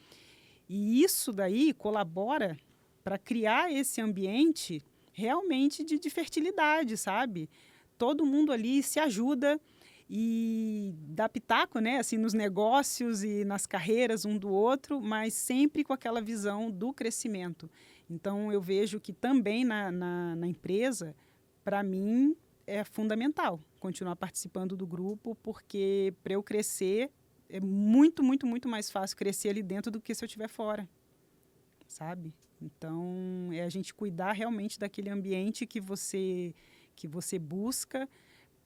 E isso daí colabora para criar esse ambiente realmente de fertilidade, sabe? Todo mundo ali se ajuda e dar pitaco, né, assim, nos negócios e nas carreiras um do outro, mas sempre com aquela visão do crescimento. Então, eu vejo que também na empresa, para mim, é fundamental continuar participando do grupo, porque para eu crescer, é muito, muito, muito mais fácil crescer ali dentro do que se eu estiver fora, sabe? Então, é a gente cuidar realmente daquele ambiente que você busca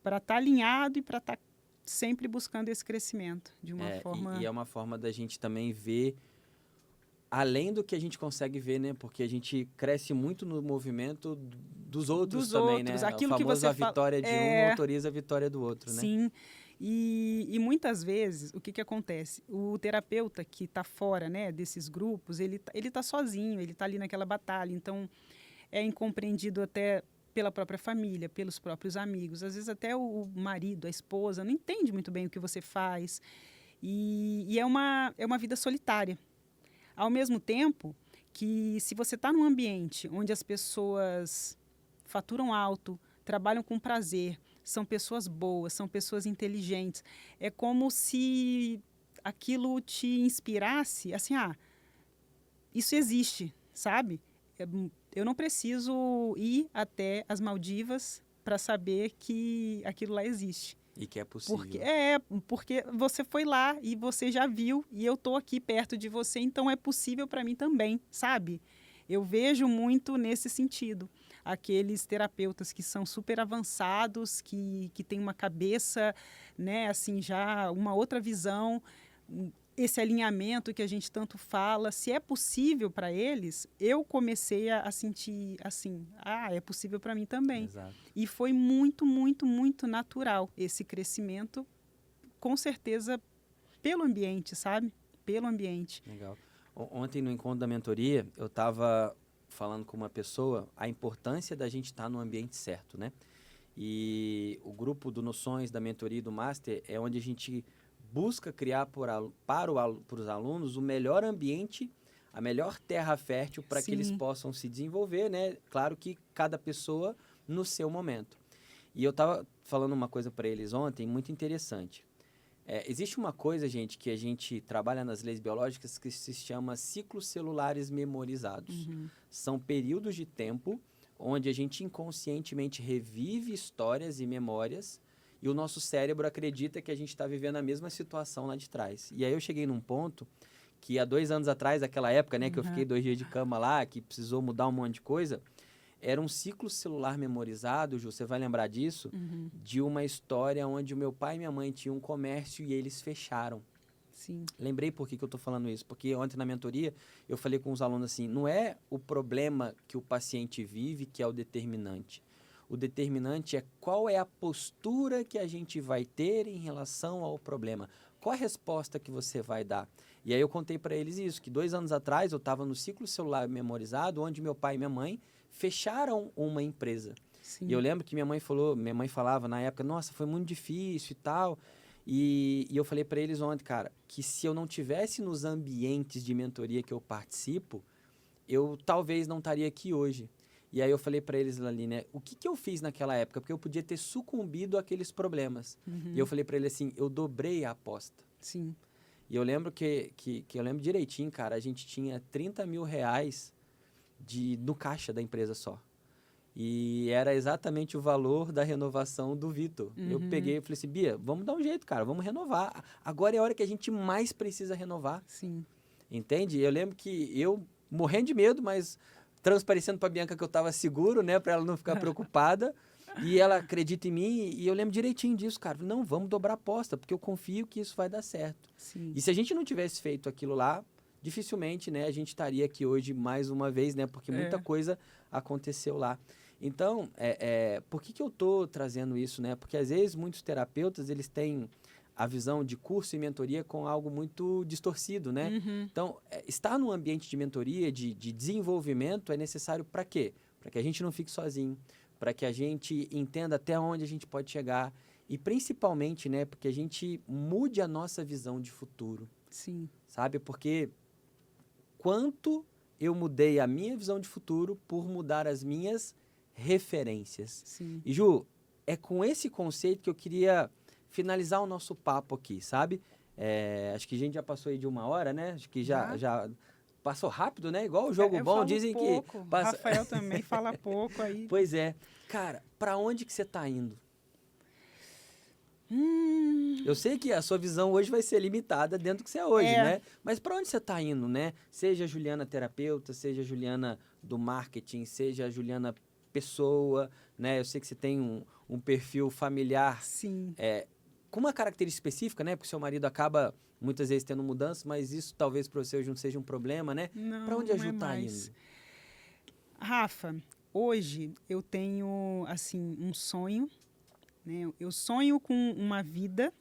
para estar alinhado e para estar sempre buscando esse crescimento de uma forma... E é uma forma da gente também ver além do que a gente consegue ver, né? Porque a gente cresce muito no movimento dos outros também, outros. né? Aquilo o que famoso você a vitória de um autoriza a vitória do outro, né? Sim. E muitas vezes, o que acontece? O terapeuta que está fora, né, desses grupos, ele tá sozinho, ele está ali naquela batalha. Então, é incompreendido até pela própria família, pelos próprios amigos. Às vezes até o marido, a esposa, não entende muito bem o que você faz. E é uma vida solitária. Ao mesmo tempo que, se você está num ambiente onde as pessoas faturam alto, trabalham com prazer, são pessoas boas, são pessoas inteligentes, é como se aquilo te inspirasse, assim, isso existe, sabe? Eu não preciso ir até as Maldivas para saber que aquilo lá existe. E que é possível. Porque você foi lá e você já viu e eu estou aqui perto de você, então é possível para mim também, sabe? Eu vejo muito nesse sentido. Aqueles terapeutas que são super avançados, que têm uma cabeça, né, assim, já uma outra visão, esse alinhamento que a gente tanto fala, se é possível para eles, eu comecei a sentir assim, é possível para mim também. Exato. E foi muito, muito, muito natural esse crescimento, com certeza, pelo ambiente, sabe? Pelo ambiente. Legal. Ontem, no encontro da mentoria, eu estava falando com uma pessoa a importância da gente estar no ambiente certo, né? E o grupo do Noções, da mentoria e do Master é onde a gente busca criar para os alunos o melhor ambiente, a melhor terra fértil para que eles possam se desenvolver, né? Claro que cada pessoa no seu momento. E eu estava falando uma coisa para eles ontem, muito interessante. Existe uma coisa, gente, que a gente trabalha nas leis biológicas que se chama ciclos celulares memorizados. Uhum. São períodos de tempo onde a gente inconscientemente revive histórias e memórias e o nosso cérebro acredita que a gente está vivendo a mesma situação lá de trás. E aí eu cheguei num ponto que há 2 anos atrás, aquela época, né, que eu fiquei 2 dias de cama lá, que precisou mudar um monte de coisa, era um ciclo celular memorizado, Ju, você vai lembrar disso, de uma história onde o meu pai e minha mãe tinham um comércio e eles fecharam. Sim. Lembrei por que eu estou falando isso, porque ontem na mentoria eu falei com os alunos assim, não é o problema que o paciente vive que é o determinante. O determinante é qual é a postura que a gente vai ter em relação ao problema. Qual a resposta que você vai dar? E aí eu contei para eles isso, que 2 anos atrás eu estava no ciclo celular memorizado, onde meu pai e minha mãe fecharam uma empresa. Sim. E eu lembro que minha mãe falava na época, nossa, foi muito difícil e tal. E eu falei para eles ontem, cara, que se eu não tivesse nos ambientes de mentoria que eu participo, eu talvez não estaria aqui hoje. E aí eu falei para eles ali, né, o que eu fiz naquela época? Porque eu podia ter sucumbido àqueles problemas. E eu falei para ele assim, eu dobrei a aposta. Sim. E eu lembro que eu lembro direitinho, cara, a gente tinha 30 mil reais no caixa da empresa só. E era exatamente o valor da renovação do Vitor. Eu peguei e falei assim, Bia, vamos dar um jeito, cara, vamos renovar. Agora é a hora que a gente mais precisa renovar. Sim. Entende? Eu lembro que eu, morrendo de medo, mas transparecendo para a Bianca que eu estava seguro, né, para ela não ficar preocupada. E ela acredita em mim e eu lembro direitinho disso, cara. Não, vamos dobrar a aposta, porque eu confio que isso vai dar certo. Sim. E se a gente não tivesse feito aquilo lá, dificilmente, né, a gente estaria aqui hoje mais uma vez, né, porque muita coisa aconteceu lá. Então, por que eu estou trazendo isso, né? Porque às vezes muitos terapeutas, eles têm a visão de curso e mentoria com algo muito distorcido, né? Então, estar num ambiente de mentoria, de desenvolvimento, é necessário para quê? Para que a gente não fique sozinho, para que a gente entenda até onde a gente pode chegar e principalmente, né, porque a gente mude a nossa visão de futuro. Sim. Sabe? Porque quanto eu mudei a minha visão de futuro por mudar as minhas referências. Sim. E, Ju, é com esse conceito que eu queria finalizar o nosso papo aqui, sabe? Acho que a gente já passou aí de 1 hora, né? Acho que já passou rápido, né? Igual o jogo Eu bom, falo dizem pouco. que... Passa... Rafael também fala pouco aí. Pois é. Cara, pra onde que você tá indo? Eu sei que a sua visão hoje vai ser limitada dentro do que você é hoje, né? Mas pra onde você tá indo, né? Seja a Juliana terapeuta, seja a Juliana do marketing, seja a Juliana pessoa, né? Eu sei que você tem um perfil familiar. Sim. Com uma característica específica, né? Porque seu marido acaba muitas vezes tendo mudanças, mas isso talvez para você hoje não seja um problema, né? Para onde a Ju tá indo? Rafa, hoje eu tenho, assim, um sonho, né? Eu sonho com uma vida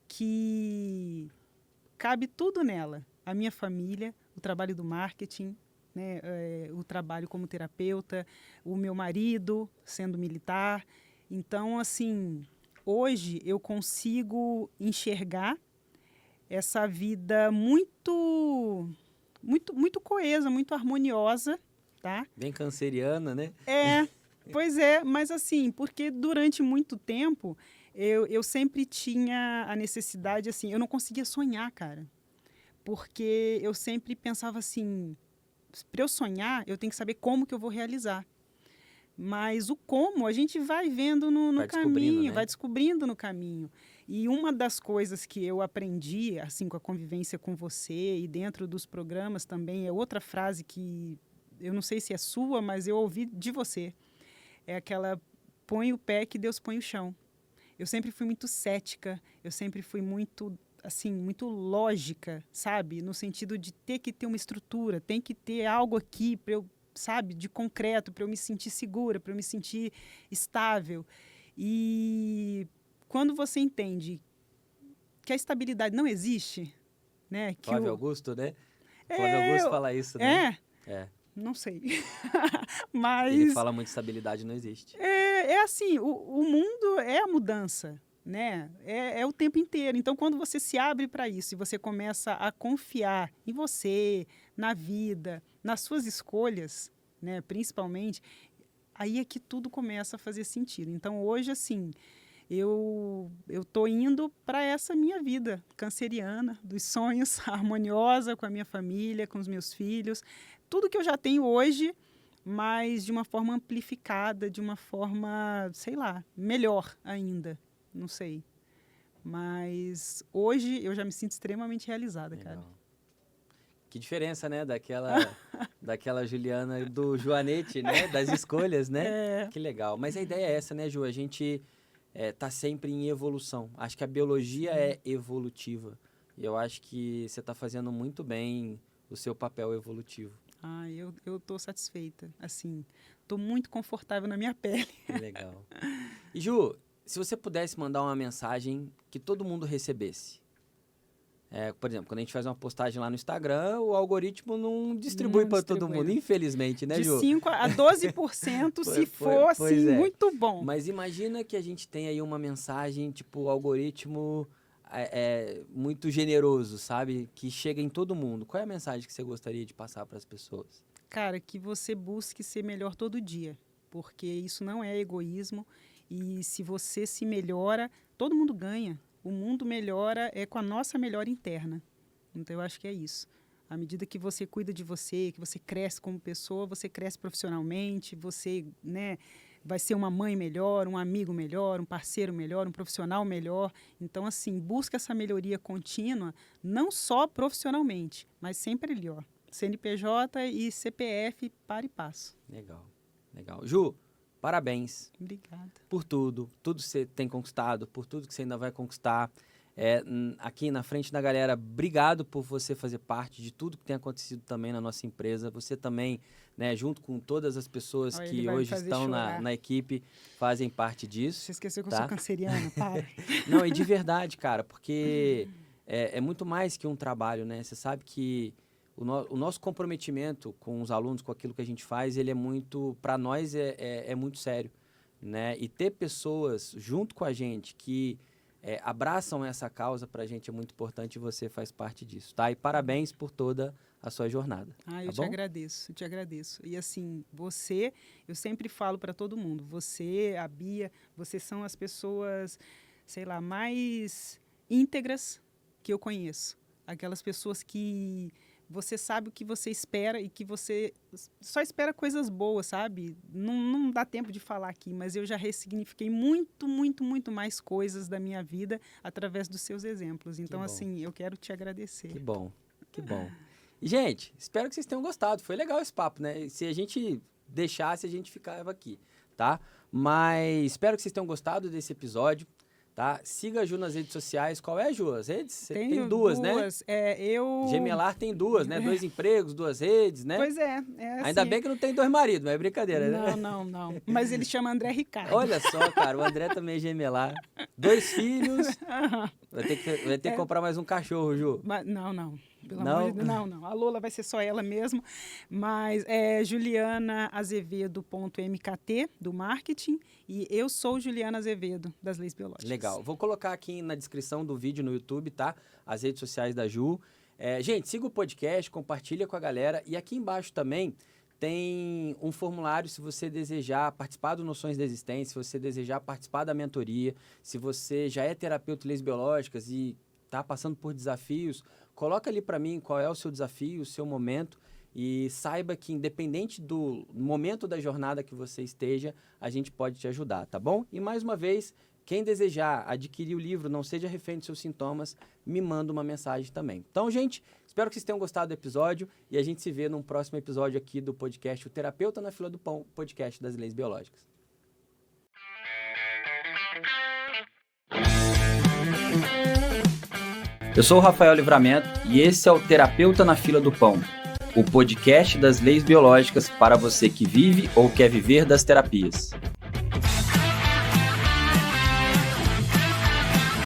que cabe tudo nela. A minha família, o trabalho do marketing, né? O trabalho como terapeuta, o meu marido sendo militar. Então, assim, hoje eu consigo enxergar essa vida muito coesa, muito harmoniosa, tá? Bem canceriana, né? Pois é, mas assim, porque durante muito tempo eu sempre tinha a necessidade, assim, eu não conseguia sonhar, cara. Porque eu sempre pensava assim, para eu sonhar, eu tenho que saber como que eu vou realizar. Mas o como a gente vai vendo no caminho, né? vai descobrindo no caminho. E uma das coisas que eu aprendi, assim, com a convivência com você e dentro dos programas também, é outra frase que eu não sei se é sua, mas eu ouvi de você. É aquela, põe o pé que Deus põe o chão. Eu sempre fui muito cética, eu sempre fui muito, assim, muito lógica, sabe? No sentido de ter que ter uma estrutura, tem que ter algo aqui para eu, sabe, de concreto, para eu me sentir segura, para eu me sentir estável. E quando você entende que a estabilidade não existe, né? Que Flávio Augusto, né? Flávio Augusto fala isso, né? Não sei. Mas ele fala muito estabilidade não existe. É assim, o mundo é a mudança, né? É o tempo inteiro. Então, quando você se abre para isso e você começa a confiar em você, na vida, nas suas escolhas, né? Principalmente, aí é que tudo começa a fazer sentido. Então, hoje, assim, eu tô indo para essa minha vida canceriana, dos sonhos, harmoniosa com a minha família, com os meus filhos. Tudo que eu já tenho hoje, mas de uma forma amplificada, de uma forma, sei lá, melhor ainda. Não sei. Mas hoje eu já me sinto extremamente realizada, Legal. cara. Que diferença, né? Daquela Juliana do Joanete, né? Das escolhas, né? Que legal. Mas a ideia é essa, né, Ju? A gente tá sempre em evolução. Acho que a biologia é evolutiva. E eu acho que você está fazendo muito bem o seu papel evolutivo. Eu tô satisfeita. Assim, tô muito confortável na minha pele. Que legal. E, Ju, se você pudesse mandar uma mensagem que todo mundo recebesse. Por exemplo, quando a gente faz uma postagem lá no Instagram, o algoritmo não distribui para todo mundo, infelizmente, né, Ju? De 5% a 12% se for, assim, muito bom. Mas imagina que a gente tem aí uma mensagem, tipo, o algoritmo muito generoso, sabe? Que chega em todo mundo. Qual é a mensagem que você gostaria de passar para as pessoas? Cara, que você busque ser melhor todo dia, porque isso não é egoísmo e se você se melhora, todo mundo ganha. O mundo melhora com a nossa melhora interna. Então, eu acho que é isso. À medida que você cuida de você, que você cresce como pessoa, você cresce profissionalmente, você, né, vai ser uma mãe melhor, um amigo melhor, um parceiro melhor, um profissional melhor. Então, assim, busca essa melhoria contínua, não só profissionalmente, mas sempre ali, ó. CNPJ e CPF para e passo. Legal, legal. Ju, parabéns. Obrigada. Por tudo que você tem conquistado, por tudo que você ainda vai conquistar. Aqui na frente da galera, obrigado por você fazer parte de tudo que tem acontecido também na nossa empresa. Você também, né, junto com todas as pessoas que hoje estão na equipe, fazem parte disso. Você esqueceu que eu sou canceriana, para. Não, e de verdade, cara, porque é muito mais que um trabalho, né? Você sabe que o nosso comprometimento com os alunos, com aquilo que a gente faz, ele é muito, para nós, é muito sério, né? E ter pessoas junto com a gente que abraçam essa causa para a gente é muito importante e você faz parte disso, tá? E parabéns por toda a sua jornada. Eu te agradeço, eu te agradeço. E assim, eu sempre falo para todo mundo, você, a Bia, vocês são as pessoas, sei lá, mais íntegras que eu conheço. Aquelas pessoas que você sabe o que você espera e que você só espera coisas boas, sabe? Não dá tempo de falar aqui, mas eu já ressignifiquei muito, muito, muito mais coisas da minha vida através dos seus exemplos. Então, assim, eu quero te agradecer. Que bom, que bom. E, gente, espero que vocês tenham gostado. Foi legal esse papo, né? Se a gente deixasse, a gente ficava aqui, tá? Mas espero que vocês tenham gostado desse episódio. Tá? Siga a Ju nas redes sociais. Qual é, Ju? As redes? Tem duas, né? Eu... Gemelar tem duas, né? 2 empregos, 2 redes, né? Pois é. Assim. Ainda bem que não tem 2 maridos, mas é brincadeira, né? Não. Mas ele chama André Ricardo. Olha só, cara, o André também é gemelar. 2 filhos. Vai ter que comprar mais um cachorro, Ju. Mas, não. Pelo amor de Deus, não. A Lola vai ser só ela mesmo. Mas é Juliana Azevedo.mkt, do marketing. E eu sou Juliana Azevedo, das Leis Biológicas. Legal. Vou colocar aqui na descrição do vídeo no YouTube, tá? As redes sociais da Ju. Gente, siga o podcast, compartilha com a galera. E aqui embaixo também tem um formulário se você desejar participar do Noções da Existência, se você desejar participar da mentoria, se você já é terapeuta em leis biológicas e está passando por desafios, coloca ali para mim qual é o seu desafio, o seu momento e saiba que independente do momento da jornada que você esteja, a gente pode te ajudar, tá bom? E mais uma vez, quem desejar adquirir o livro Não Seja Refém dos Seus Sintomas, me manda uma mensagem também. Então, gente, espero que vocês tenham gostado do episódio e a gente se vê num próximo episódio aqui do podcast O Terapeuta na Fila do Pão, podcast das Leis Biológicas. Eu sou o Rafael Livramento e esse é o Terapeuta na Fila do Pão, o podcast das leis biológicas para você que vive ou quer viver das terapias.